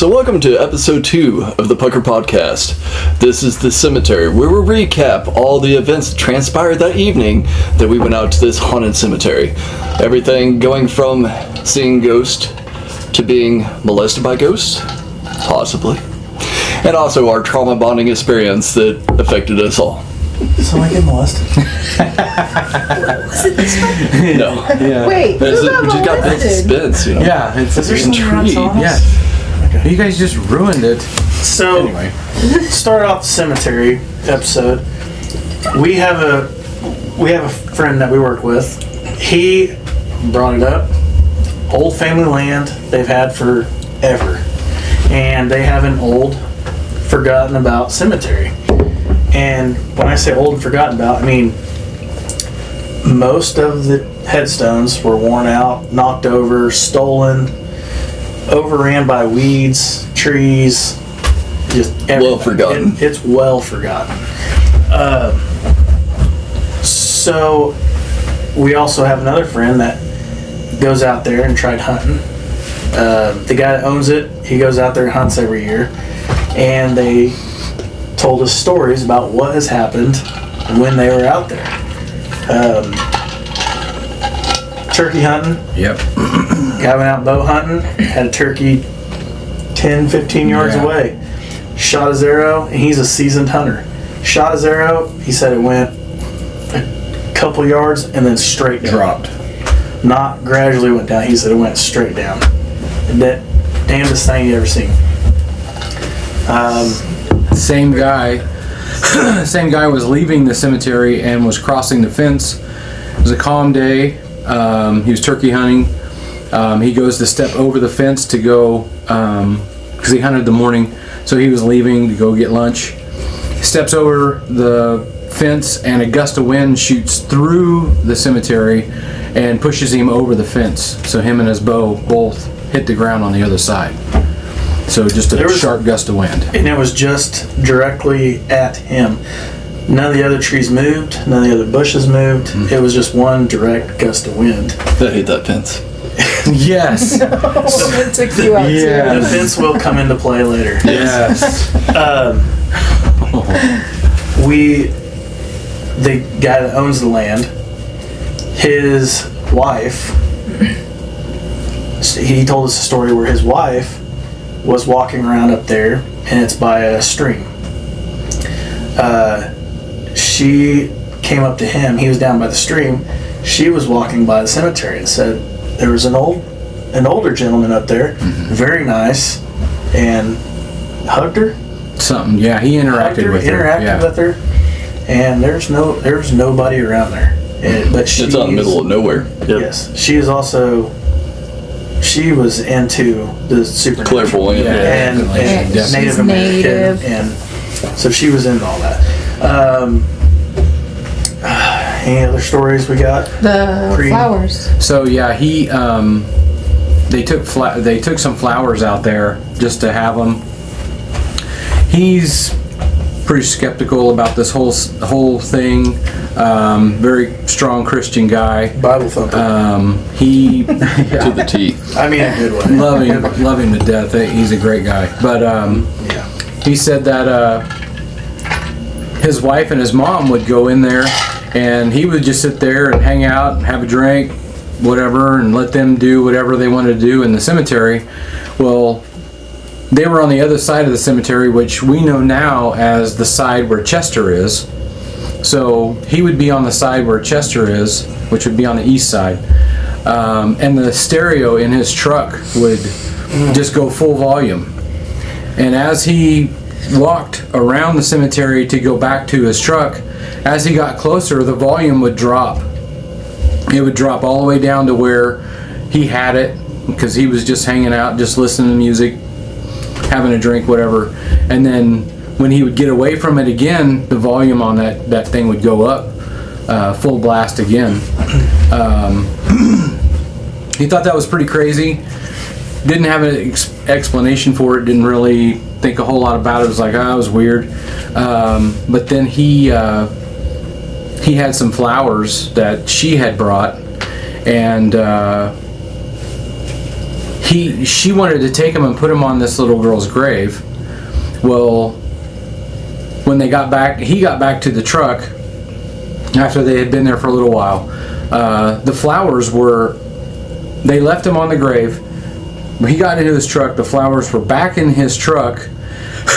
So welcome to episode 2 of the Pucker Podcast. This is the cemetery where we recap all the events that transpired that evening that we went out to this haunted cemetery. Everything going from seeing ghosts to being molested by ghosts, possibly. And also our trauma bonding experience that affected us all. So I get molested? Was it this one? No. Yeah. Wait, who got We just got that molested? suspense, you know. Yeah, it's Is there something around intrigue. telling us? Yeah. Okay. You guys just ruined it. So, Anyway. start off the cemetery episode. We have a friend that we work with. He brought it up. Old family land they've had forever, and they have an old, forgotten about cemetery. And when I say old and forgotten about, I mean most of the headstones were worn out, knocked over, stolen, overran by weeds, trees, just everything. Well forgotten. It's well forgotten. So we also have another friend that goes out there and tried hunting. The guy that owns it, he goes out there and hunts every year, and they told us stories about what has happened when they were out there. Turkey hunting. Yep. Guy went out bow hunting, had a turkey 10, 15 yards Yeah. away. Shot his arrow, and he's a seasoned hunter. Shot his arrow, he said it went a couple yards and then straight down. Dropped. Not gradually went down, he said it went straight down. That damnedest thing you ever seen. Same guy. Same guy was leaving the cemetery and was crossing the fence. It was a calm day. He was turkey hunting. He goes to step over the fence to go, because he hunted the morning, so he was leaving to go get lunch. He steps over the fence and a gust of wind shoots through the cemetery and pushes him over the fence. So him and his bow both hit the ground on the other side. So just a sharp gust of wind. And it was just directly at him. None of the other trees moved, none of the other bushes moved. Mm-hmm. It was just one direct gust of wind. I hate that fence. Yes. It took you out Yeah. The fence will come into play later. Yes. The guy that owns the land, his wife, he told us a story where his wife was walking around up there, and it's by a stream. She came up to him, he was down by the stream, she was walking by the cemetery and said there was an older gentleman up there, very nice, and hugged her. Something. Yeah, he interacted with her. Yeah. with her, and there's nobody around there. But she It's out in the middle of nowhere. Yes, she was into the supernatural Clairvoyant. Yeah. and Definitely. Native She's American, native. and so she was into all that. Any other stories we got? The flowers. So yeah, he they took some flowers out there just to have them. He's pretty skeptical about this whole thing. Very strong Christian guy. Bible thumper. He To the T. I mean, a good way. love him to death. He's a great guy. But Yeah. he said that his wife and his mom would go in there, and he would just sit there and hang out and have a drink, whatever, and let them do whatever they wanted to do in the cemetery. Well, they were on the other side of the cemetery, which we know now as the side where Chester is. So he would be on the side where Chester is, which would be on the east side. And the stereo in his truck would just go full volume. And as he walked around the cemetery to go back to his truck, as he got closer, the volume would drop. It would drop all the way down to where he had it, because he was just hanging out, just listening to music, having a drink, whatever. And then when he would get away from it again, the volume on that thing would go up, full blast again. He thought that was pretty crazy. Didn't have an explanation for it. Didn't really think a whole lot about it. It was like, oh, it was weird. But then he had some flowers that she had brought, and she wanted to take him and put him on this little girl's grave. Well, when he got back to the truck after they had been there for a little while. The flowers they left him on the grave. When he got into his truck, the flowers were back in his truck,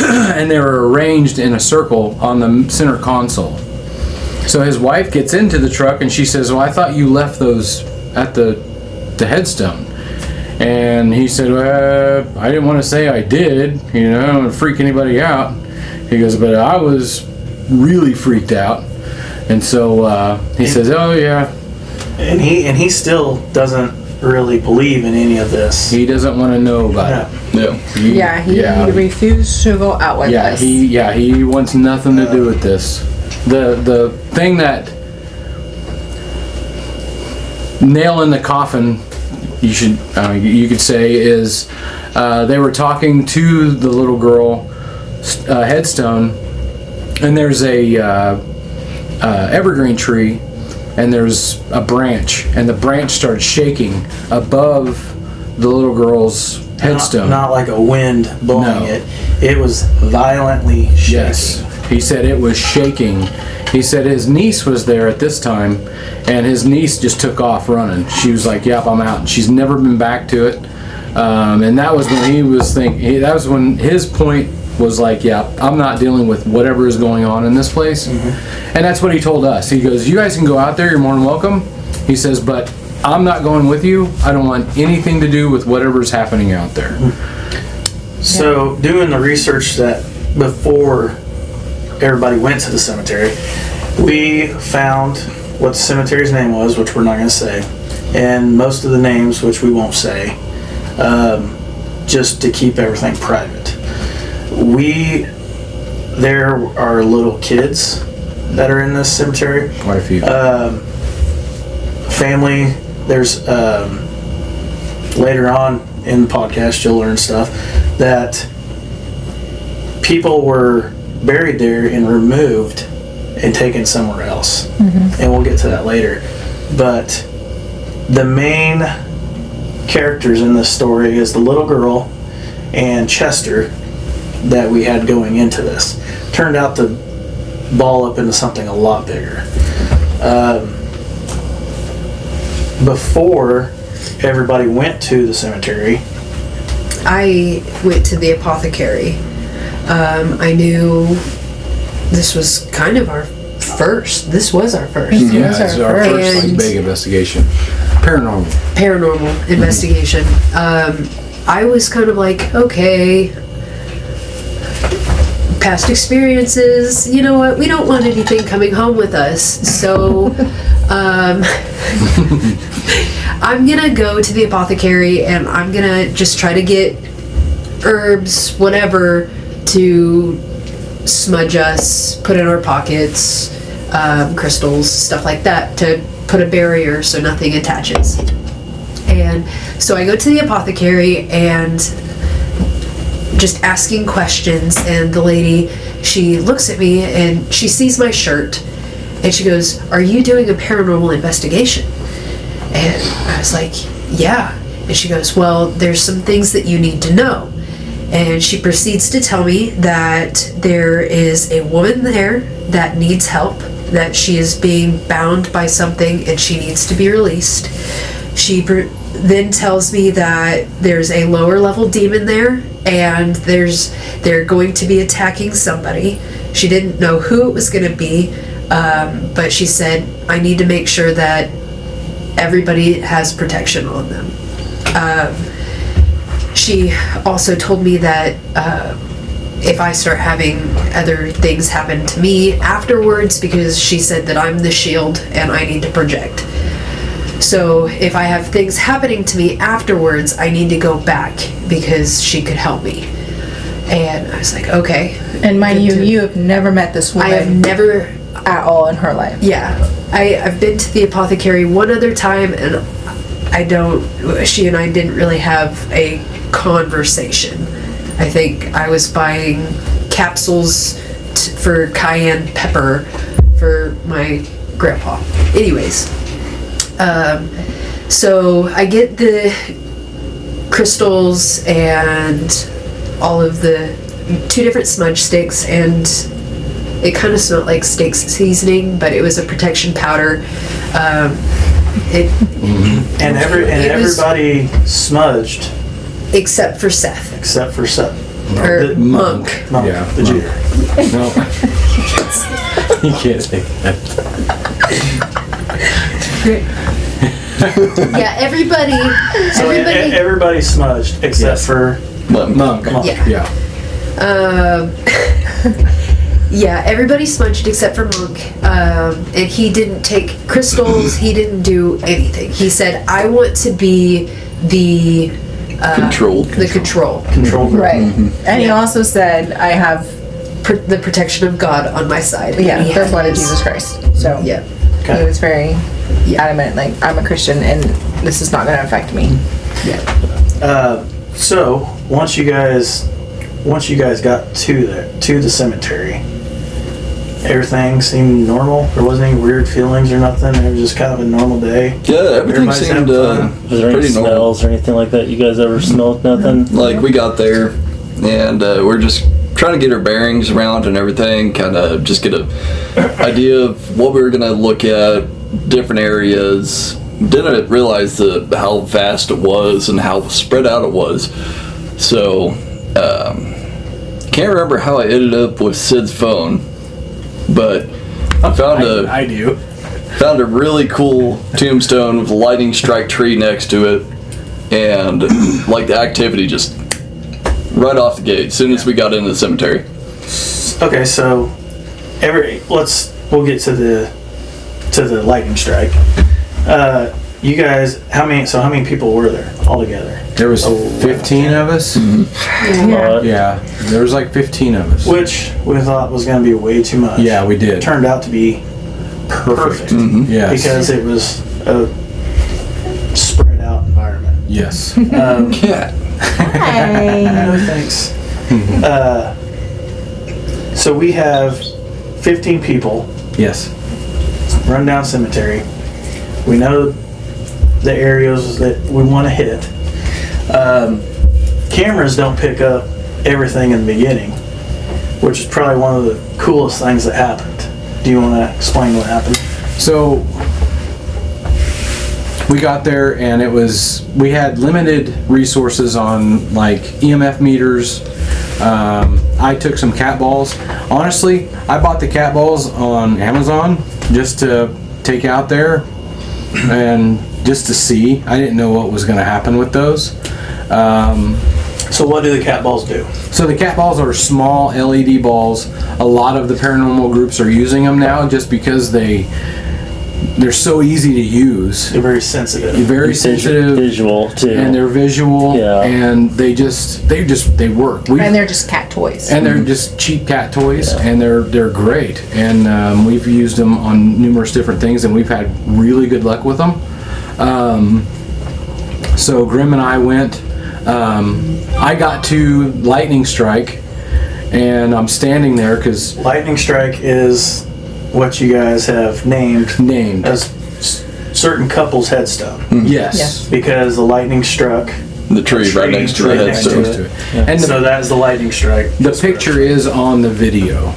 and they were arranged in a circle on the center console. So his wife gets into the truck and she says, "Well, I thought you left those at the headstone." And he said, "Well, I didn't want to say I did, I don't want to freak anybody out." He goes, "But I was really freaked out." And so he says, "Oh yeah." And he still doesn't really believe in any of this. He doesn't want to know about it. Yeah. He refused to go out with us. He wants nothing to do with this. The thing that nail in the coffin, you could say, is they were talking to the little girl headstone, and there's a evergreen tree, and there's a branch, and the branch starts shaking above the little girl's headstone. Not like a wind blowing No. it. It was violently shaking. Yes. He said it was shaking. He said his niece was there at this time, and his niece just took off running. She was like, "Yep, I'm out." And she's never been back to it. And that was when he was thinking. That was when his point was like, "Yeah, I'm not dealing with whatever is going on in this place." Mm-hmm. And that's what he told us. He goes, "You guys can go out there. You're more than welcome." He says, "But I'm not going with you. I don't want anything to do with whatever's happening out there." So, doing the research that before everybody went to the cemetery, we found what the cemetery's name was, which we're not going to say, and most of the names, which we won't say, just to keep everything private. There are little kids that are in this cemetery. Quite a few. Family. There's later on in the podcast you'll learn stuff that people were buried there and removed and taken somewhere else. Mm-hmm. And we'll get to that later. But the main characters in this story is the little girl and Chester that we had going into this. Turned out to ball up into something a lot bigger. Before everybody went to the cemetery, I went to the apothecary. I knew this was kind of our first. This was our first. Yeah, it's our first And- big investigation. Paranormal investigation. I was kind of like, okay, past experiences, you know what, we don't want anything coming home with us, so I'm gonna go to the apothecary and I'm gonna just try to get herbs, whatever, to smudge us, put in our pockets, crystals, stuff like that, to put a barrier so nothing attaches. And so I go to the apothecary and just asking questions, and the lady, she looks at me and she sees my shirt and she goes, "Are you doing a paranormal investigation?" And I was like, "Yeah." And she goes, "Well, there's some things that you need to know." And she proceeds to tell me that there is a woman there that needs help, that she is being bound by something and she needs to be released. She then tells me that there's a lower level demon there and they're going to be attacking somebody. She didn't know who it was going to be, but she said, I need to make sure that everybody has protection on them. She also told me that if I start having other things happen to me afterwards, because she said that I'm the shield and I need to project. So if I have things happening to me afterwards, I need to go back because she could help me. And I was like, okay. And mind you, you have never met this woman. I have never at all in her life. Yeah. I've been to the apothecary one other time, and she and I didn't really have a conversation. I think I was buying capsules for cayenne pepper for my grandpa. Anyways, so I get the crystals and all of the 2 different smudge sticks, and it kind of smelled like steak seasoning, but it was a protection powder. And It was- everybody smudged except for Seth except for Seth. or The- Monk. Monk, Yeah, the Monk. Jew. No. You can't say that. Yeah, everybody. So everybody smudged except Yes. for Monk. Monk. Yeah. Yeah. Yeah, everybody smudged except for Monk, and he didn't take crystals. He didn't do anything. He said, "I want to be the Control. the control, control group. Right. And he also said, I have, the protection of God on my side." yeah, And he the had blood of his. Jesus Christ. So Yeah, Okay. he was very Yeah. adamant, like, I'm a Christian and this is not going to affect me. So once you guys got to the cemetery, everything seemed normal. There wasn't any weird feelings or nothing. It was just kind of a normal day. Yeah, everything Everybody's seemed having fun. Was there any pretty normal. smells or anything like that? You guys ever smelled nothing? Like, we got there, and we're just trying to get our bearings around and everything, kind of just get a idea of what we were gonna look at, different areas. Didn't realize how vast it was and how spread out it was. So, can't remember how I ended up with Sid's phone, but I found I do. found a really cool tombstone with a lightning strike tree next to it, and like the activity just right off the gate as soon as we got into the cemetery. Okay, so we'll get to the lightning strike. You guys, how many people were there altogether? There was 15 of us. Yeah, there was like 15 of us. Which we thought was going to be way too much. Yeah, we did. Turned out to be perfect. Yes. Because it was a spread out environment. Yes. Yeah. No thanks. So we have 15 people, Yes. rundown cemetery. We know the areas that we want to hit. Cameras don't pick up everything in the beginning, which is probably one of the coolest things that happened. Do you want to explain what happened? So we got there and we had limited resources on like EMF meters. I took some cat balls. Honestly, I bought the cat balls on Amazon just to take out there and just to see. I didn't know what was going to happen with those. So what do the cat balls do? So the cat balls are small LED balls. A lot of the paranormal groups are using them now just because they're so easy to use. They're very sensitive. Very sensitive. Visual too. And they're visual. Yeah. And they work. And they're just cat toys. And they're just cheap cat toys, and they're great. And we've used them on numerous different things, and we've had really good luck with them. So Grim and I went. I got to lightning strike, and I'm standing there because Lightning strike is what you guys have named named. as certain couple's headstone. Yes. Yes. Because the lightning struck. The tree right next to our Tree next headstone. to Next to it. And So that is the lightning strike. the picture is on the video.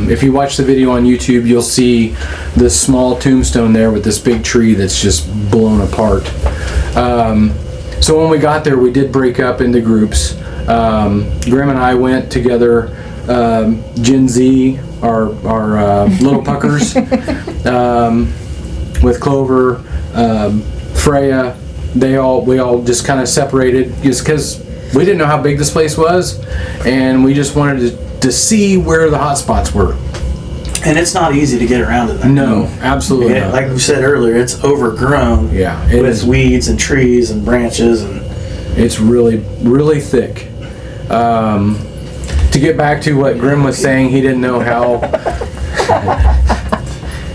If you watch the video on YouTube, you'll see this small tombstone there with this big tree that's just blown apart. So when we got there, we did break up into groups. Grim and I went together. Gen Z, our little puckers, with Clover, Freya. We all just kind of separated just because we didn't know how big this place was, and we just wanted to see where the hot spots were. And it's not easy to get around in there. No, absolutely Yeah, not. like we said earlier, it's overgrown Yeah, it with is. weeds and trees and branches and It's really, really thick. To get back to what Grim was saying, he didn't know how.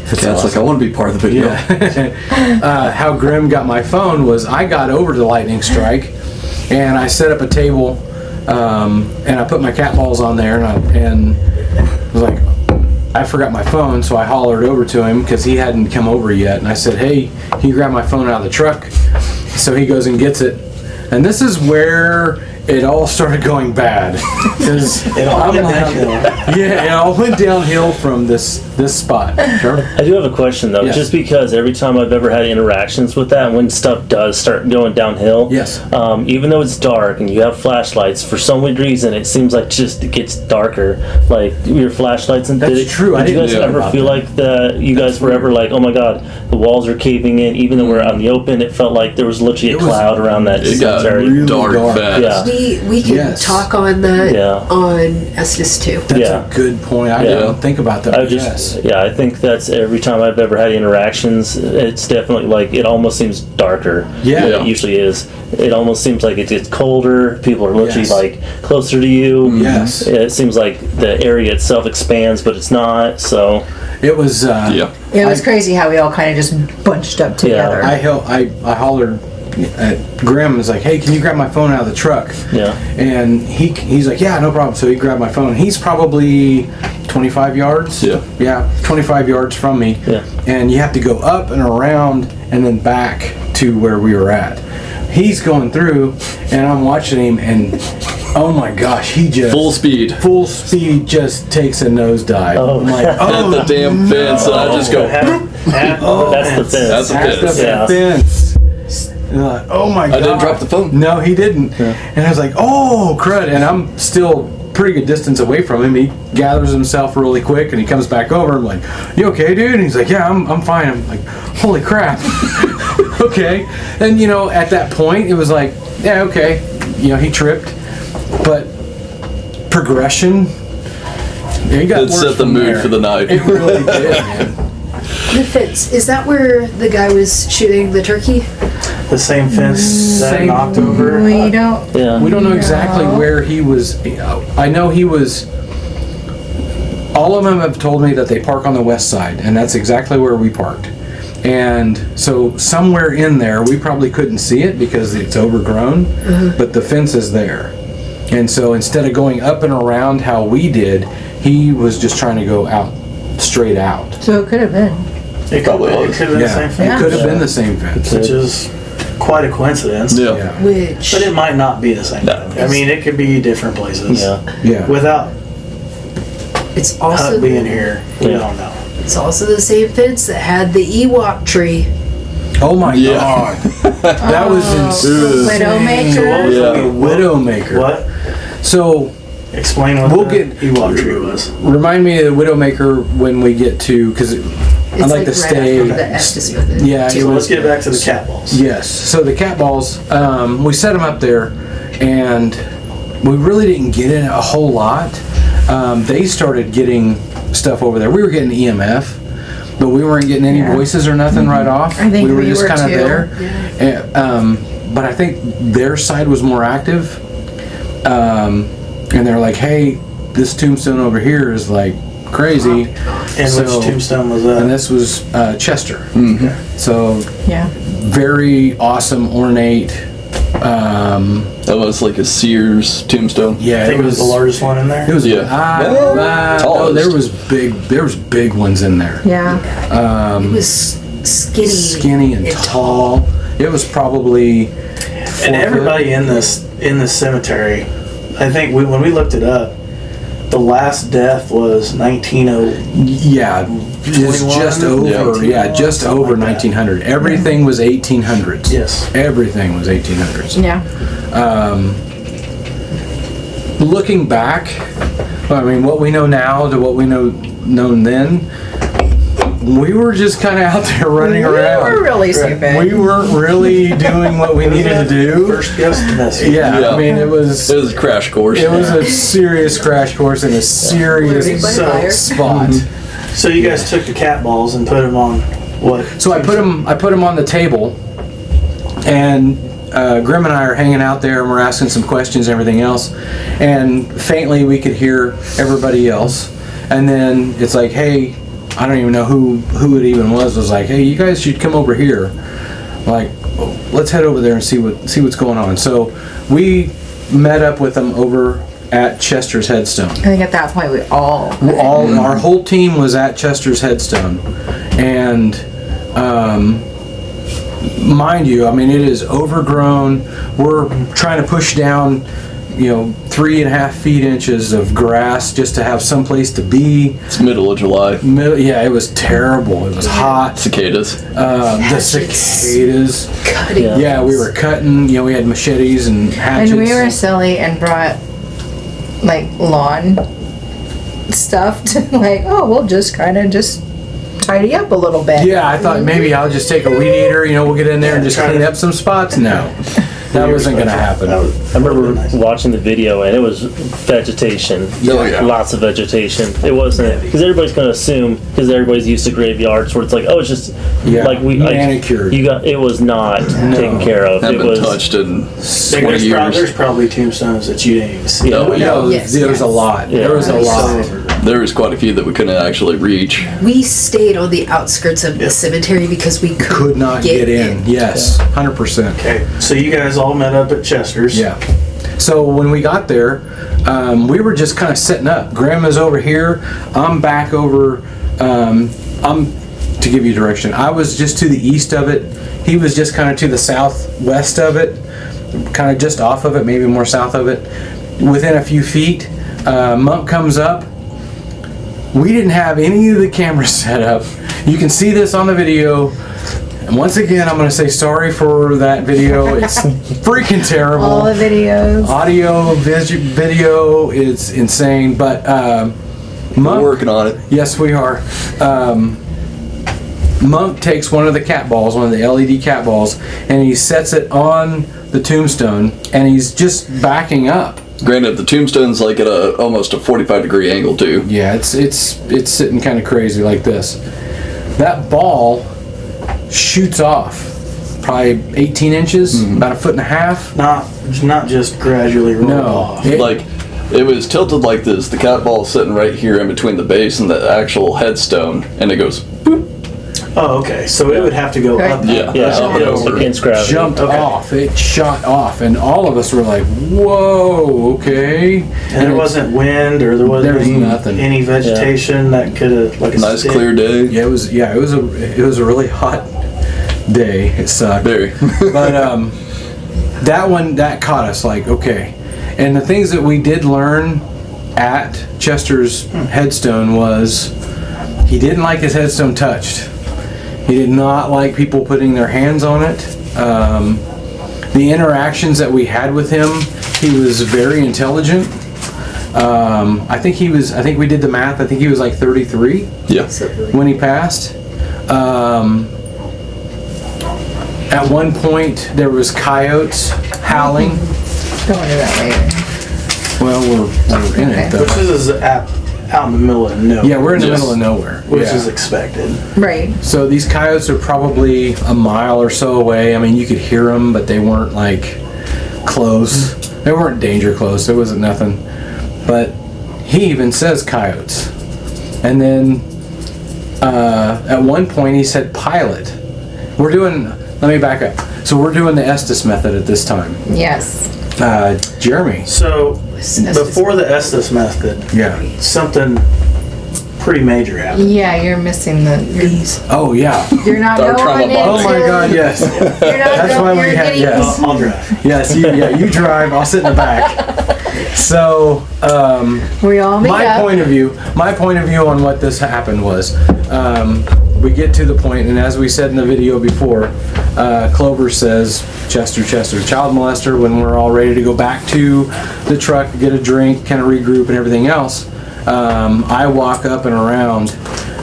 Cat's like, I want to be part of the video. How Grim got my phone was I got over to the lightning strike, and I set up a table, and I put my cat balls on there, and was like, I forgot my phone, so I hollered over to him because he hadn't come over yet, and I said, hey, can you grab my phone out of the truck? So he goes and gets it, And this is where it all started going bad. 'Cause It all I'm went like, downhill. yeah, it all went downhill from this spot. Sure. I do have a question though, Yes. just because every time I've ever had interactions with that, when stuff does start going downhill, Yes. Even though it's dark and you have flashlights, for some weird reason it seems like just it gets darker. Like your flashlights and That's true. I Did you didn't guys know ever about feel that. like you guys were ever like, oh my god, the walls are caving in, even though we're out in the open? It felt like there was literally a It was- cloud around that It got cemetery. really dark dark. fast. Yeah. We can Yes. talk on that Yeah. on Estes too. That's Yeah. a good point. I Yeah. didn't think about that. I but just, yes. yeah, I think that's every time I've ever had interactions, it's definitely like, it almost seems darker Yeah. than it usually is. It almost seems like it gets colder, people are literally Yes. like closer to you. Yes. It seems like the area itself expands, but it's not, so, It was. Yeah. It was crazy how we all kind of just bunched up together. I hollered at Grim. Was like, "Hey, can you grab my phone out of the truck?" yeah. And he's like, "Yeah, no problem." So he grabbed my phone. He's probably 25 yards. Yeah. Yeah, 25 yards from me. Yeah. And you have to go up and around and then back to where we were at. He's going through, and I'm watching him, and oh my gosh, he just Full speed. full speed just takes a nosedive. Oh. I'm like, At oh, the damn fence, and I just go. That's the fence. That's the That's fence. the Yeah. fence. And I'm like, oh my god. I didn't drop the phone. No, he didn't. And I was like, oh crud. And I'm still pretty good distance away from him. He gathers himself really quick and he comes back over. I'm like, you okay, dude? And he's like, yeah, I'm fine. I'm like, holy crap. Okay. And at that point it was like, yeah, okay. He tripped. But progression, it got It worse set the from mood there. for the night. It really did, man. The fence, is that where the guy was shooting the turkey? The same fence that Same- knocked over. We don't. Yeah. We don't know exactly where he was. I know he was. All of them have told me that they park on the west side, and that's exactly where we parked. And so somewhere in there, we probably couldn't see it because it's overgrown, but the fence is there. And so instead of going up and around how we did, he was just trying to go out, straight out. So it could have been. It Probably could was. have been the same Yeah, fence. it could have been the same fence. Which is quite a coincidence. Yeah. Yeah, Which But it might not be the same No. thing. I mean, it could be different places. Yeah. yeah. Without it's also Hut being here, we Yeah. don't know. it's also the same fence that had the Ewok tree. Oh my Yeah. god, that was insane. Widowmaker. Yeah. The Widowmaker. What? So Explain what We'll the get- Ewok tree was. remind me of the Widowmaker when we get to, because I'd It's like to right stay. after the Estes with it. Yeah, it So was. let's get back to the cat balls. Yes. So the cat balls, we set them up there, and we really didn't get in a whole lot. They started getting stuff over there. We were getting EMF, but we weren't getting any Yeah. voices or nothing right off. I think we were we just were kind of too. there. And, but I think their side was more active, and they're like, "Hey, this tombstone over here is like crazy." And So- which tombstone was that? And this was Chester. So Yeah. very awesome, ornate. Almost like a Sears tombstone. Yeah, I think it was the largest one in there. It was Yeah. no, Tallest. there was big. There was big ones in there. Yeah. It was skinny. Skinny and tall. It was probably. And everybody in this cemetery, I think when we looked it up, the last death was 1900. Yeah, it's 21? just over. Yeah. Yeah, just Something over like that. 1900. Everything was 1800s. Yes. Everything was 1800s. Yeah. Looking back, I mean, what we know now to what we known then, we were just kind of out there running around. We were really stupid. We weren't really doing what we needed to do. First guest message. Yeah, Yeah. I mean, it was It was a crash course. a serious crash course in a serious Living by So- fire. spot. So you guys took the cat balls and put them on what? So I put them on the table, and Grim and I are hanging out there, and we're asking some questions and everything else, and faintly we could hear everybody else, and then it's like, hey, I don't even know who it even was like, hey, you guys should come over here. Like, let's head over there and see what's going on. So we met up with them over at Chester's headstone. I think at that point we all. Our whole team was at Chester's headstone, and mind you, I mean, it is overgrown. We're trying to push down, 3.5 feet inches of grass just to have some place to be. It's middle of July. Yeah, it was terrible. It was hot. Cicadas. The cicadas. Cutting. Yeah, we were cutting. We had machetes and hatchets. And we were silly and brought like lawn stuff to we'll just kind of just tidy up a little bit. Yeah, I thought maybe I'll just take a weed eater. We'll get in there and just clean up some spots. No, that wasn't going to happen. I remember watching the video and it was vegetation. Oh, yeah. Lots of vegetation. It wasn't, because everybody's going to assume, because everybody's used to graveyards where it's like, oh, it's just manicured. It was not taken care of. Haven't It was been touched in 20 There's years. probably tombstones that you didn't even see. No, yeah. Yes, there was a lot. Yeah. There was a lot. There was quite a few that we couldn't actually reach. We stayed on the outskirts of the cemetery because we Could not get in. Yes, 100%. Okay, so you guys all met up at Chester's. Yeah. So when we got there, we were just kind of setting up. Grandma's over here. I'm back over. To give you direction, I was just to the east of it. He was just kind of to the southwest of it, kind of just off of it, maybe more south of it. Within a few feet, Monk comes up. We didn't have any of the cameras set up. You can see this on the video. And once again, I'm going to say sorry for that video. It's freaking terrible. All the videos. Audio, video is insane. But We're Monk, working on it. yes, we are. Monk takes one of the cat balls, one of the LED cat balls, and he sets it on the tombstone, and he's just backing up. Granted, the tombstone's like at almost a 45-degree angle too. Yeah, it's sitting kind of crazy like this. That ball shoots off probably 18 inches, about 1.5 feet. Not just gradually roll No. off. Like, it was tilted like this. The cat ball's sitting right here in between the base and the actual headstone, and it goes boop. Oh, okay. So it would have to go up. Yeah. Yeah, Up and over. against gravity. Jumped Okay. off. It shot off, and all of us were like, "Whoa, okay." And there wasn't wind or there wasn't There's nothing. any vegetation that could have like a Nice stick. clear day. Yeah, it was a really hot day. It sucked. Very. But that caught us like, okay. And the things that we did learn at Chester's headstone was he didn't like his headstone touched. He did not like people putting their hands on it. The interactions that we had with him, he was very intelligent. I think we did the math. I think he was like 33 Yeah. when he passed. At one point, there was coyotes howling. Go into that later. Well, we're in it though. Which is out in the middle of nowhere. Yeah, we're in the Yes. middle of nowhere. Which Yeah. is expected. Right. So these coyotes are probably a mile or so away. I mean, you could hear them, but they weren't like close. They weren't danger close. There wasn't nothing. But he even says coyotes. And then at one point he said pilot. Let me back up. So we're doing the Estes method at this time. Yes. Jeremy. So Estes. before the Estes method, Yeah. something pretty major happened. Yeah, you're missing the. These. Oh yeah. You're not Our going trauma into. bond. Oh my God, yes. You're not That's going, why we you're had- getting- yes. I'll drive. Yes, you drive. I'll sit in the back. So, We all meet my up. point of view on what this happened was, we get to the point, and as we said in the video before, Clover says, Chester, child molester, when we're all ready to go back to the truck, get a drink, kind of regroup and everything else. I walk up and around.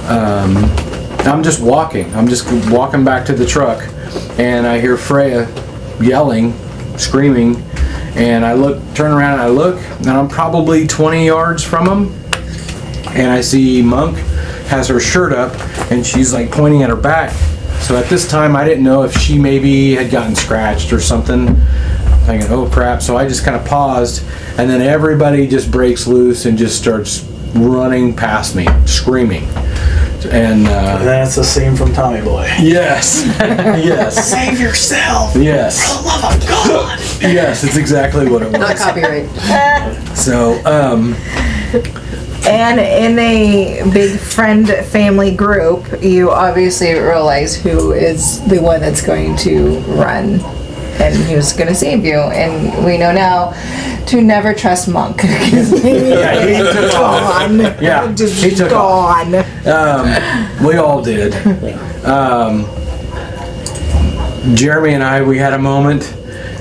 I'm just walking back to the truck, and I hear Freya yelling, screaming, and I turn around and I look, and I'm probably 20 yards from him, and I see Monk has her shirt up, and she's like pointing at her back. So at this time, I didn't know if she maybe had gotten scratched or something. Thinking, oh crap! So I just kind of paused, and then everybody just breaks loose and just starts running past me, screaming. And That's a scene from Tommy Boy. yes, yes, Save yourself! yes, For the love of God! yes. It's exactly what it Not was. copyright. So And in a big friend family group, you obviously realize who is the one that's going to run and who's going to save you. And we know now to never trust Monk. He's gone. Yeah, Just he took off. gone. We all did. Jeremy and we had a moment.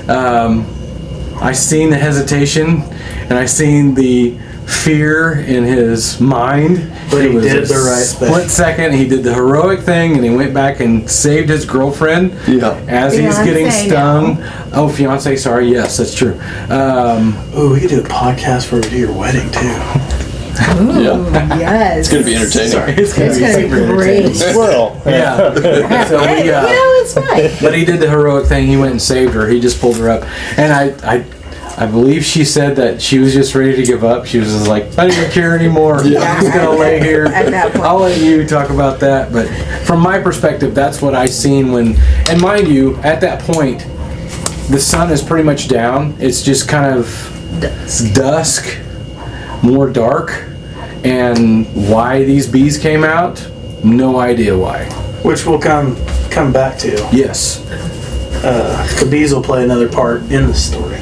I seen the hesitation, and I seen the fear in his mind. But It he was did a the right thing. Split second, he did the heroic thing, and he went back and saved his girlfriend. Yeah. As he's Fiancé getting stung. now. Oh, fiance. Sorry. Yes, that's true. Oh, we could do a podcast for your wedding too. Ooh, Yeah. yes. It's gonna be entertaining. Sorry, it's gonna It's be going to super be great. Squirrel. Yeah. So Hey, we, you know, it's fine. but he did the heroic thing. He went and saved her. He just pulled her up, and I believe she said that she was just ready to give up. She was just like, I don't care anymore. I'm just gonna lay here. At that point. I'll let you talk about that. But from my perspective, that's what I seen when. And mind you, at that point, the sun is pretty much down. It's just kind of dusk, more dark. And why these bees came out, no idea why. Which we'll come back to. Yes. The bees will play another part in the story.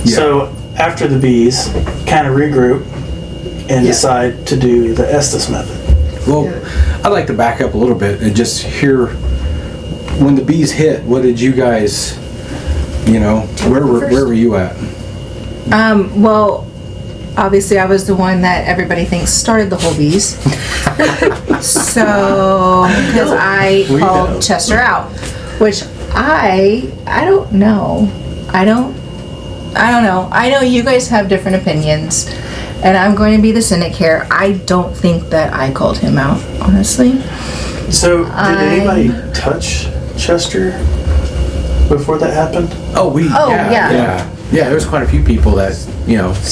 Yeah. So after the bees kind of regroup and decide to do the Estes method. Well, I'd like to back up a little bit and just hear when the bees hit. What did you guys, where were you at? Well, obviously I was the one that everybody thinks started the whole bees. So, because I We called know. Chester out, which I don't know. I don't know. I know you guys have different opinions, and I'm going to be the cynic here. I don't think that I called him out, honestly. So did anybody touch Chester before that happened? Oh, yeah. Yeah, there was quite a few people that,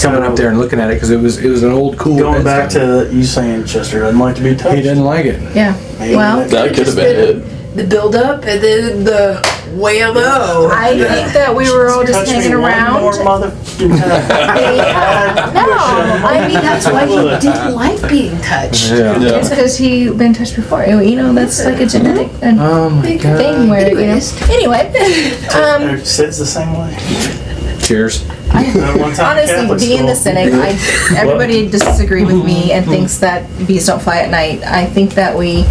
coming up there and looking at it because it was an old cool. Going back headstone. to you saying Chester doesn't like to be touched. He didn't like it. Yeah. Maybe Well, That could have been it. The build up and then the whammo. I think that we were all just Touch me hanging one around. more motherfucking time. No, I mean, that's why he didn't like being touched. Yeah. Yeah. it's because he been touched before. That's like a genetic Oh my god. thing where Anyways. Anyway, Sid's the same way. Cheers. One time honestly, Catholic being the school. cynic, everybody disagreed with me and thinks that bees don't fly at night. I think that we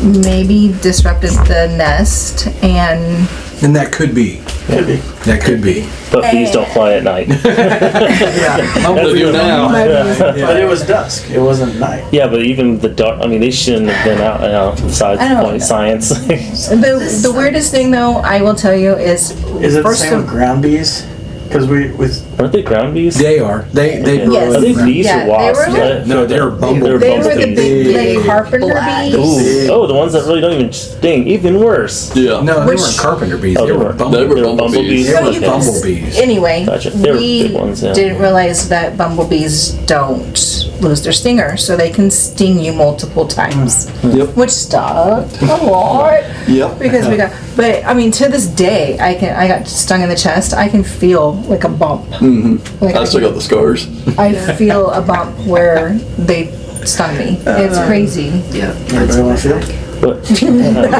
maybe disrupted the nest and And that could be. Could be. That could be. But bees don't fly at night. They do now. But it was dusk. It wasn't night. Yeah, but even the dark. I mean, they shouldn't have been out. Besides I don't point know. science. the weirdest thing though, I will tell you is Is it the first same of with ground bees? Because Aren't they ground bees? They are. They Yes. Are they bees Yeah, or they wasps? were the- No, they're bumblebees. they were the bumblebees. big carpenter Black. bees. Ooh. Oh, the ones that really don't even sting. Even worse. Yeah. No, they Which- weren't carpenter bees. Oh, they were They bumblebees. were They were bumblebees. bumblebees. They So were you can- bumblebees. Anyway, Gotcha. They were we big ones, yeah. didn't realize that bumblebees don't lose their stinger, so they can sting you multiple times, Yep. which sucked a lot. Yep. Because we got, but I mean, to this day, I got stung in the chest. I can feel like a bump. Like I still got the scars. I feel a bump where they stung me. It's crazy. Yeah. Everybody want to feel? But,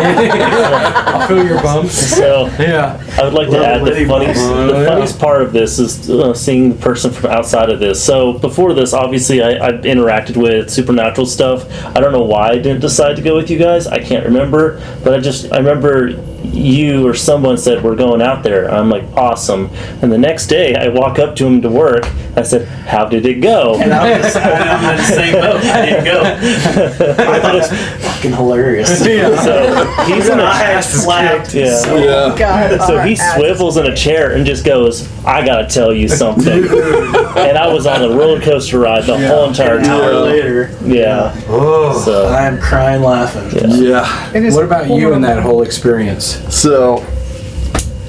I'll feel your bumps. so Yeah. I would like to add the funniest part of this is seeing the person from outside of this. So before this, obviously, I've interacted with supernatural stuff. I don't know why I didn't decide to go with you guys. I can't remember, but I remember you or someone said we're going out there. And I'm like, awesome. And the next day, I walk up to him to work. I said, how did it go? And I'm in the same boat. I didn't go. I thought it was fucking hilarious. So he's in a I had slapped. yeah. Yeah. God, So our he asses. swivels in a chair and just goes, I gotta tell you something. And I was on the roller coaster ride the whole entire An hour time. later, Yeah. Oh. So I am crying laughing. Yeah. It is What about you in that whole experience? So,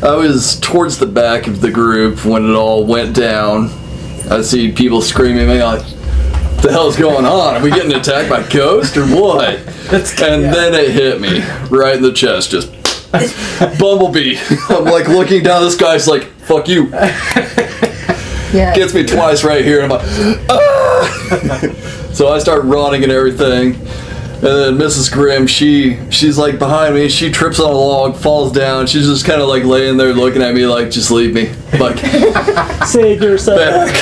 I was towards the back of the group when it all went down. I see people screaming at me like, what the hell's going on? Are we getting attacked by ghosts or what? And then it hit me right in the chest, just bumblebee. I'm like looking down, this guy's like, fuck you. Yeah. Gets me twice right here, and I'm like, ah! So I start running and everything. And then Mrs. Grimm, she's like behind me. She trips on a log, falls down. She's just kind of like laying there looking at me like, just leave me. Like, Save yourself. back.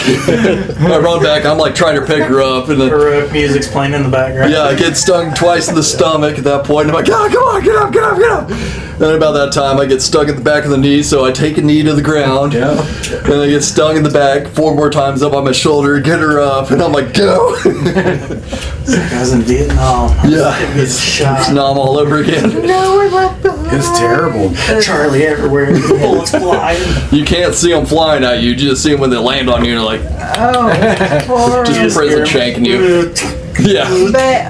I run back. I'm like trying to pick her up. And then, Heroic music's playing in the background. yeah, I get stung twice in the stomach at that point. I'm like, oh, come on, get up, get up, get up. And then about that time, I get stuck at the back of the knee. So I take a knee to the ground. Yeah. And I get stung in the back 4 more times up on my shoulder, get her up. And I'm like, go. I was in Vietnam. Yeah, It's shot. it's Nam all over again. No, we're left behind. It's terrible. Charlie everywhere. Bullets flying. You can't see them flying at you. You just see them when they land on you and they're like, Oh, horrible. just prison shanking you. Yeah. But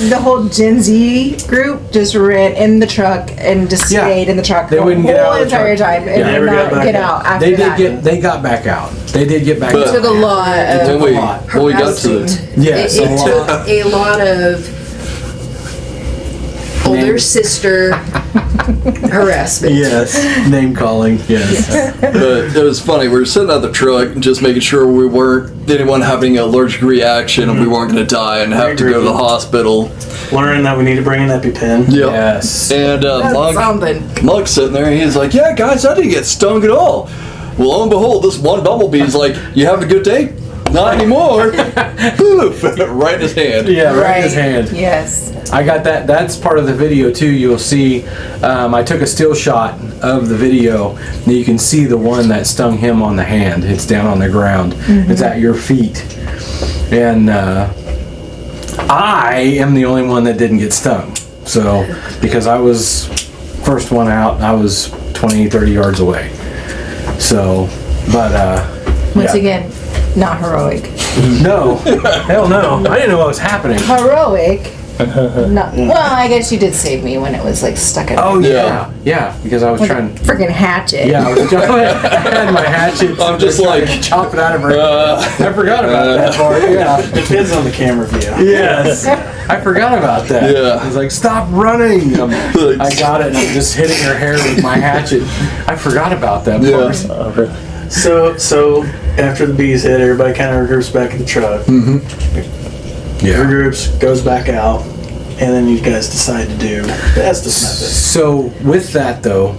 the whole Gen Z group just ran in the truck and just Yeah. stayed in the truck They the whole whole get out of the entire truck. time and Yeah. did Never got not back get out. out after They that. they got back out. They did get back But- out. Took a lot When of we got to the, Yes, it a lot. took a lot of older sister harassment. Yes, name calling. Yes. but it was funny. We were sitting at the truck and just making sure we weren't anyone having an allergic reaction and we weren't going to die and have to go to the hospital. Learning that we need to bring an EpiPen. Yeah. Yes. And That's something. Monk's sitting there and he's like, yeah, guys, I didn't get stung at all. Well, lo and behold, this one bumblebee's like, you having a good day? Not anymore. Poof. Right in his hand. Yeah, right in his hand. Yes. I got that. That's part of the video too. You'll see. I took a still shot of the video. And you can see the one that stung him on the hand. It's down on the ground. It's at your feet, and I am the only one that didn't get stung. So because I was first one out, I was 20, 30 yards away. So, but Once yeah. again, not heroic. No, hell no. I didn't know what was happening. Heroic. No. Well, I guess you did save me when it was like stuck in Oh Yeah. yeah, because I was with a trying. freaking hatchet. Yeah, I was I had my hatchet. I'm just trying to like, chop it out of her. Uh, I forgot about that part. Yeah. Depends on the camera view. Yes. I forgot about that. Yeah. I was like, stop running. I got it and I'm just hitting her hair with my hatchet. I forgot about that Yeah. part. So after the bees hit, everybody kind of regroups back in the truck. Regroups, goes back out, and then you guys decide to do the Estes method. So with that though,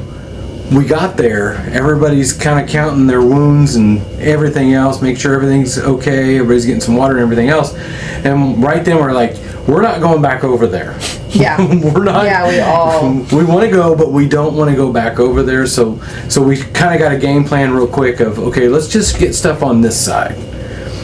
we got there. Everybody's kind of counting their wounds and everything else, make sure everything's okay. Everybody's getting some water and everything else. And right then we're like, we're not going back over there. Yeah. We're not. Yeah, we all. We want to go, but we don't want to go back over there. So we kind of got a game plan real quick of, okay, let's just get stuff on this side.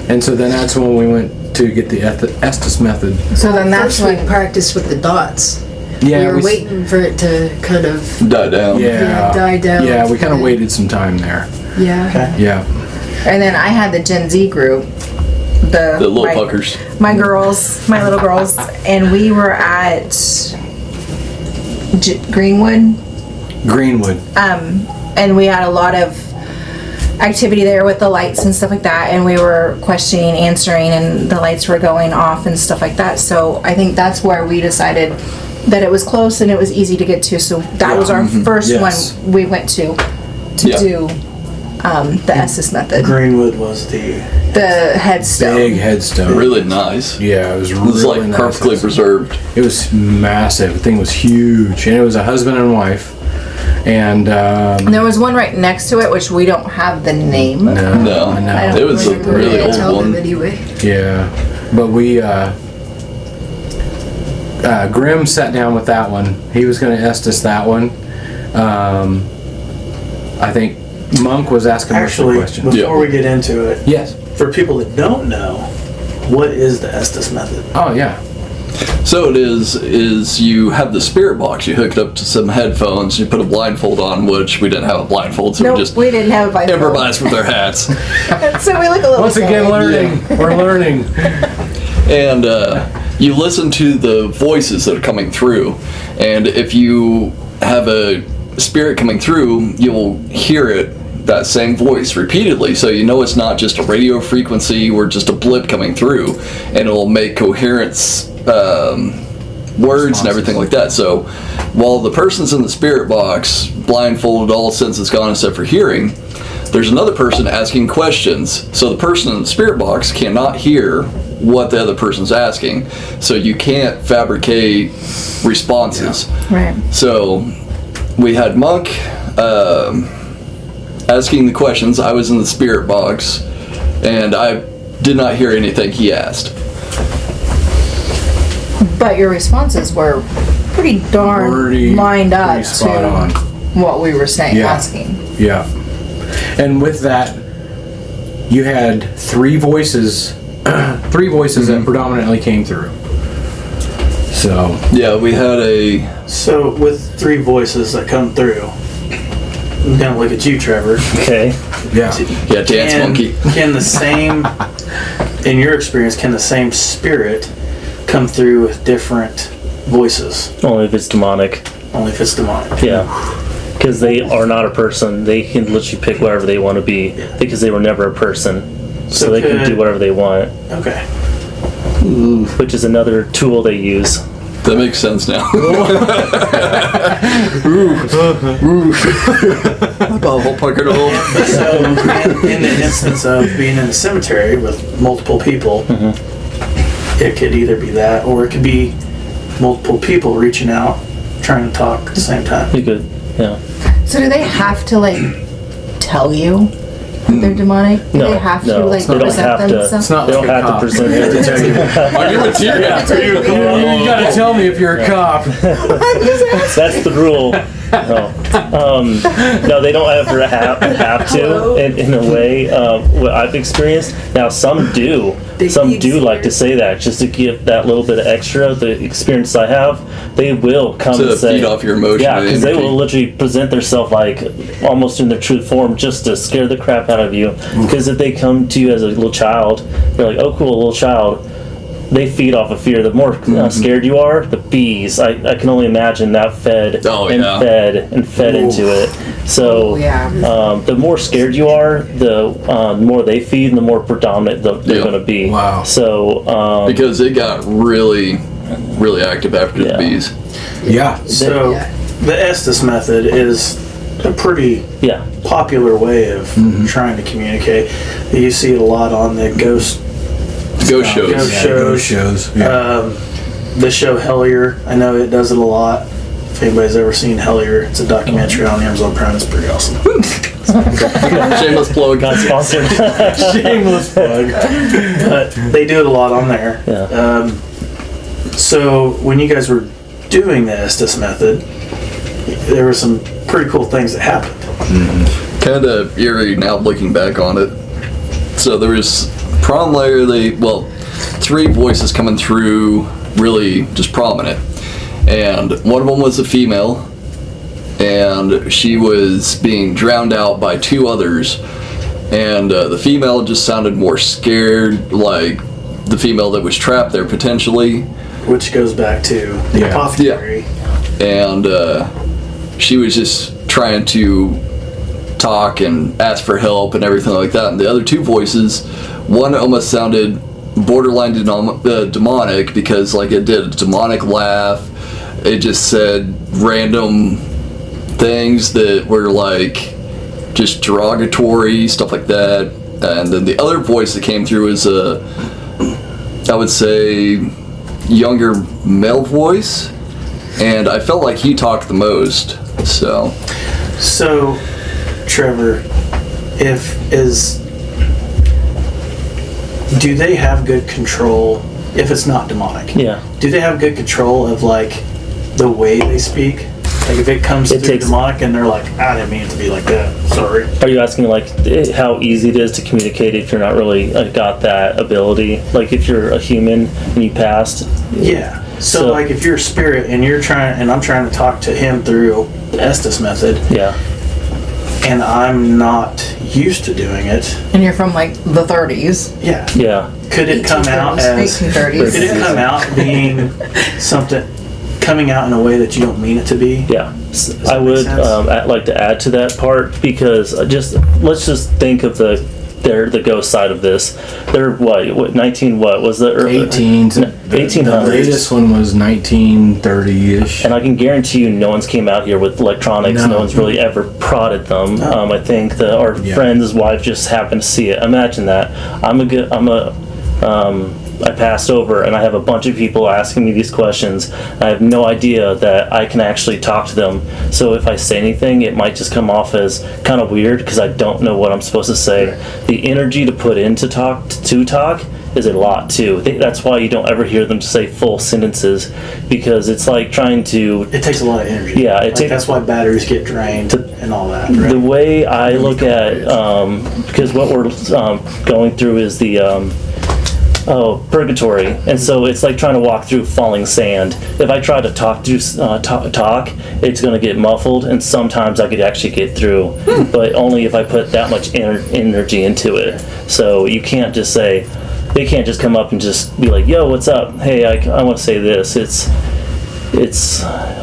And so then that's when we went to get the Estes method. So then that's First we when. practiced with the dots. Yeah, we were waiting for it to kind of die down. Yeah, die down. Yeah, we kind of Yeah. waited some time there. Yeah. Okay. Yeah. And then I had the Gen Z group. The little my, puckers. My girls, my little girls, and we were at Greenwood. Greenwood. And we had a lot of activity there with the lights and stuff like that, and we were questioning, answering, and the lights were going off and stuff like that. So I think that's where we decided that it was close and it was easy to get to. So that was our first Yes. one we went to Yeah. do the Estes method, Greenwood was the the headstone. Big headstone. Really nice. Yeah, it was It really was like nice. perfectly preserved. It was massive. The thing was huge, and it was a husband and wife. And And there was one right next to it, which we don't have the name. no, No, I no, don't it was a remember really it. old Tell them one. anyway. yeah. But we Grimm sat down with that one. He was going to Estes that one. I think Monk was asking most of the actually. questions. Before Yeah. we get into it, Yes. for people that don't know, what is the Estes method? Oh yeah. So it is you have the spirit box, you hook it up to some headphones, you put a blindfold on, which we didn't have a blindfold, so Nope, we just we didn't have a blindfold. improvise with our hats. So we look a little Once again, silly. learning. We're learning. And you listen to the voices that are coming through, and if you have a spirit coming through, you'll hear it, that same voice repeatedly, so you know it's not just a radio frequency or just a blip coming through, and it'll make coherence words and everything like that. So while the person's in the spirit box, blindfolded, all senses gone except for hearing, there's another person asking questions. So the person in the spirit box cannot hear what the other person's asking. So you can't fabricate responses. Right. So we had Monk asking the questions. I was in the spirit box, and I did not hear anything he asked. But your responses were pretty darn lined up pretty spot to on. what we were saying, Yeah. asking. Yeah. And with that, you had three voices that predominantly came through. So, Yeah, we had a So with 3 voices that come through, I'm gonna look at you, Trevor. Okay. yeah. dance monkey. Can the same, in your experience, can the same spirit come through with different voices? Only if it's demonic. Only if it's demonic. Yeah. Because they are not a person. They can literally pick whatever they want to be because they were never a person. So So they can could- do whatever they want, Okay. which is another tool they use. That makes sense now. Bubble puckered a little. So in the instance of being in the cemetery with multiple people, it could either be that or it could be multiple people reaching out, trying to talk at the same time. You could, yeah. So do they have to like tell you that they're demonic? Do No, they have no, to like they don't present have to. themselves? It's not They don't like a have to cop. present They have to tell you. Are you a tear? You gotta tell me if you're a cop. That's the rule. No, no, they don't ever have to. In a way, what I've experienced. Now, some do. Some do like to say that just to give that little bit of extra. The experience I have, they will come To and say, feed off your emotion Yeah, and because they energy. will literally present themselves like almost in their true form, just to scare the crap out of you. Because if they come to you as a little child, they're like, "Oh, cool, a little child." They feed off of fear. The more scared you are, the bees. I can only imagine that fed Oh, and yeah. fed into it. So yeah. the more scared you are, the more they feed, and the more predominant they're Yeah. going to be. Wow. So Because it got really, really active after Yeah. the bees. Yeah. So the Estes method is a pretty yeah, popular way of trying to communicate. You see it a lot on the ghost Ghost shows. Ghost Yeah, ghost shows. Yeah. the show Hellier. I know it does it a lot. If anybody's ever seen Hellier, it's a documentary on Amazon Prime. It's pretty awesome. Shameless plug. got sponsored. Shameless plug. But they do it a lot on there. Yeah. So when you guys were doing the Estes method, there were some pretty cool things that happened. Kind of eerie now looking back on it. So there was primarily, 3 voices coming through, really just prominent. And one of them was a female, and she was being drowned out by 2 others. And the female just sounded more scared, like the female that was trapped there potentially. Which goes back to the Yeah. apothecary. And she was just trying to talk and ask for help and everything like that. And the other 2 voices, one almost sounded borderline demonic because like it did a demonic laugh. It just said random things that were like just derogatory, stuff like that. And then the other voice that came through was I would say younger male voice, and I felt like he talked the most. So Trevor, do they have good control if it's not demonic? Yeah. Do they have good control of like the way they speak? Like if it comes through demonic and they're like, I didn't mean it to be like that. Sorry. Are you asking like how easy it is to communicate if you're not really got that ability? Like if you're a human and you passed? Yeah. So like if you're a spirit and I'm trying to talk to him through the Estes method, Yeah. and I'm not used to doing it. And you're from like the 30s. Yeah. Yeah. Could it come out as 1830s. Could it come out being something coming out in a way that you don't mean it to be? Yeah, that I make would sense? like to add to that part because let's just think of the ghost side of this. They're what 19 what was the 18 to 1800s. latest one was 1930-ish. And I can guarantee you, no one's came out here with electronics. No one's really ever prodded them. I think our friend's wife just happened to see it. Imagine that. I passed over and I have a bunch of people asking me these questions. I have no idea that I can actually talk to them. So if I say anything, it might just come off as kind of weird because I don't know what I'm supposed to say. The energy to put into talk is a lot too. That's why you don't ever hear them say full sentences, because it's like trying to. It takes a lot of energy. Yeah, that's why batteries get drained and all that. Right? The way I look at because what we're going through is the purgatory, and so it's like trying to walk through falling sand. If I try to talk, it's going to get muffled, and sometimes I could actually get through, but only if I put that much energy into it. So you can't just say. They can't just come up and just be like, "Yo, what's up? Hey, I want to say this." It's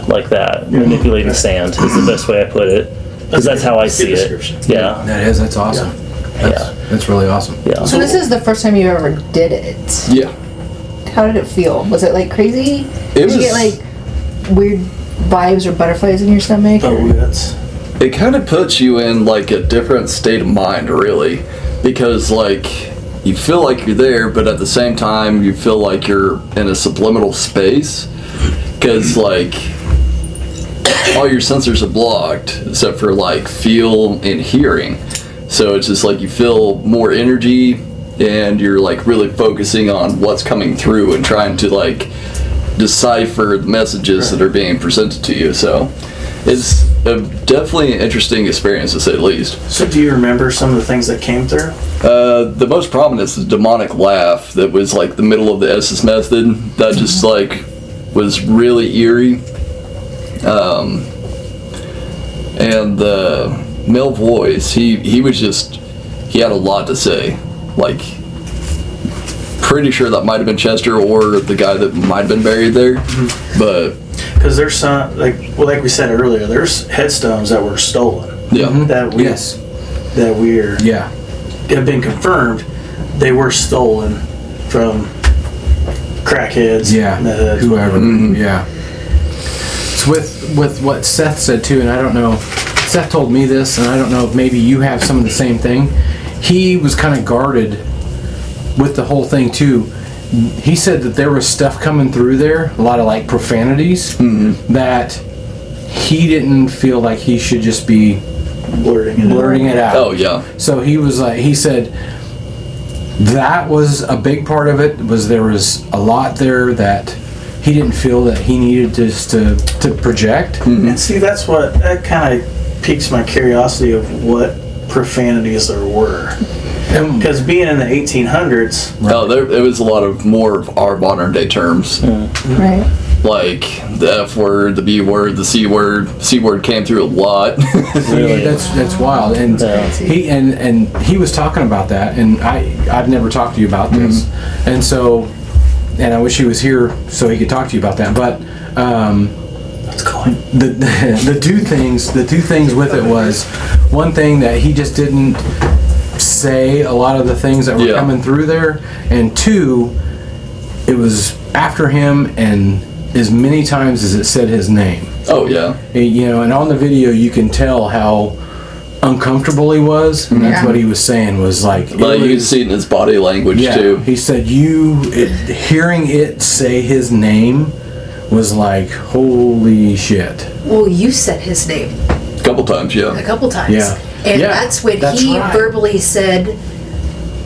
like that. Manipulating sand is the best way I put it, because that's how I see it. Yeah, That's awesome. That's really awesome. yeah. So this is the first time you ever did it. Yeah. How did it feel? Was it like crazy? Did you get like weird vibes or butterflies in your stomach? It kind of puts you in like a different state of mind, really, because like you feel like you're there, but at the same time you feel like you're in a subliminal space, because like all your sensors are blocked except for like feel and hearing. So it's just like you feel more energy, and you're like really focusing on what's coming through and trying to like decipher the messages that are being presented to you. So it's definitely an interesting experience, to say the least. So do you remember some of the things that came through? The most prominent is the demonic laugh that was like the middle of the Estes method. That just like was really eerie. And the male voice, he had a lot to say. Like, pretty sure that might have been Chester or the guy that might have been buried there. But because there's some like we said earlier, there's headstones that were stolen. yeah. That we have been confirmed they were stolen from crackheads. Whoever. Yeah. It's with what Seth said too, and I don't know. Seth told me this, and I don't know if maybe you have some of the same thing. He was kind of guarded with the whole thing too. He said that there was stuff coming through there, a lot of like profanities, that he didn't feel like he should just be blurting it out. Oh yeah. So he was like, he said that was a big part of it. There was a lot there that he didn't feel that he needed to project. And see, that kind of piques my curiosity of what profanities there were. Because being in the 1800s, it was a lot of more of our modern day terms. Right. Like the F word, the B word, the C word. C word came through a lot. Really? That's wild. And he was talking about that, and I've never talked to you about this, and so, and I wish he was here so he could talk to you about that. But the two things with it was, one thing that he just didn't say a lot of the things that were coming through there, and two, it was after him and as many times as it said his name. Oh yeah. And on the video you can tell how uncomfortable he was, and that's what he was saying was like you can see it in his body language too. He said hearing it say his name was like, holy shit. Well, you said his name A couple times, a couple times. Yeah. And that's when he verbally said,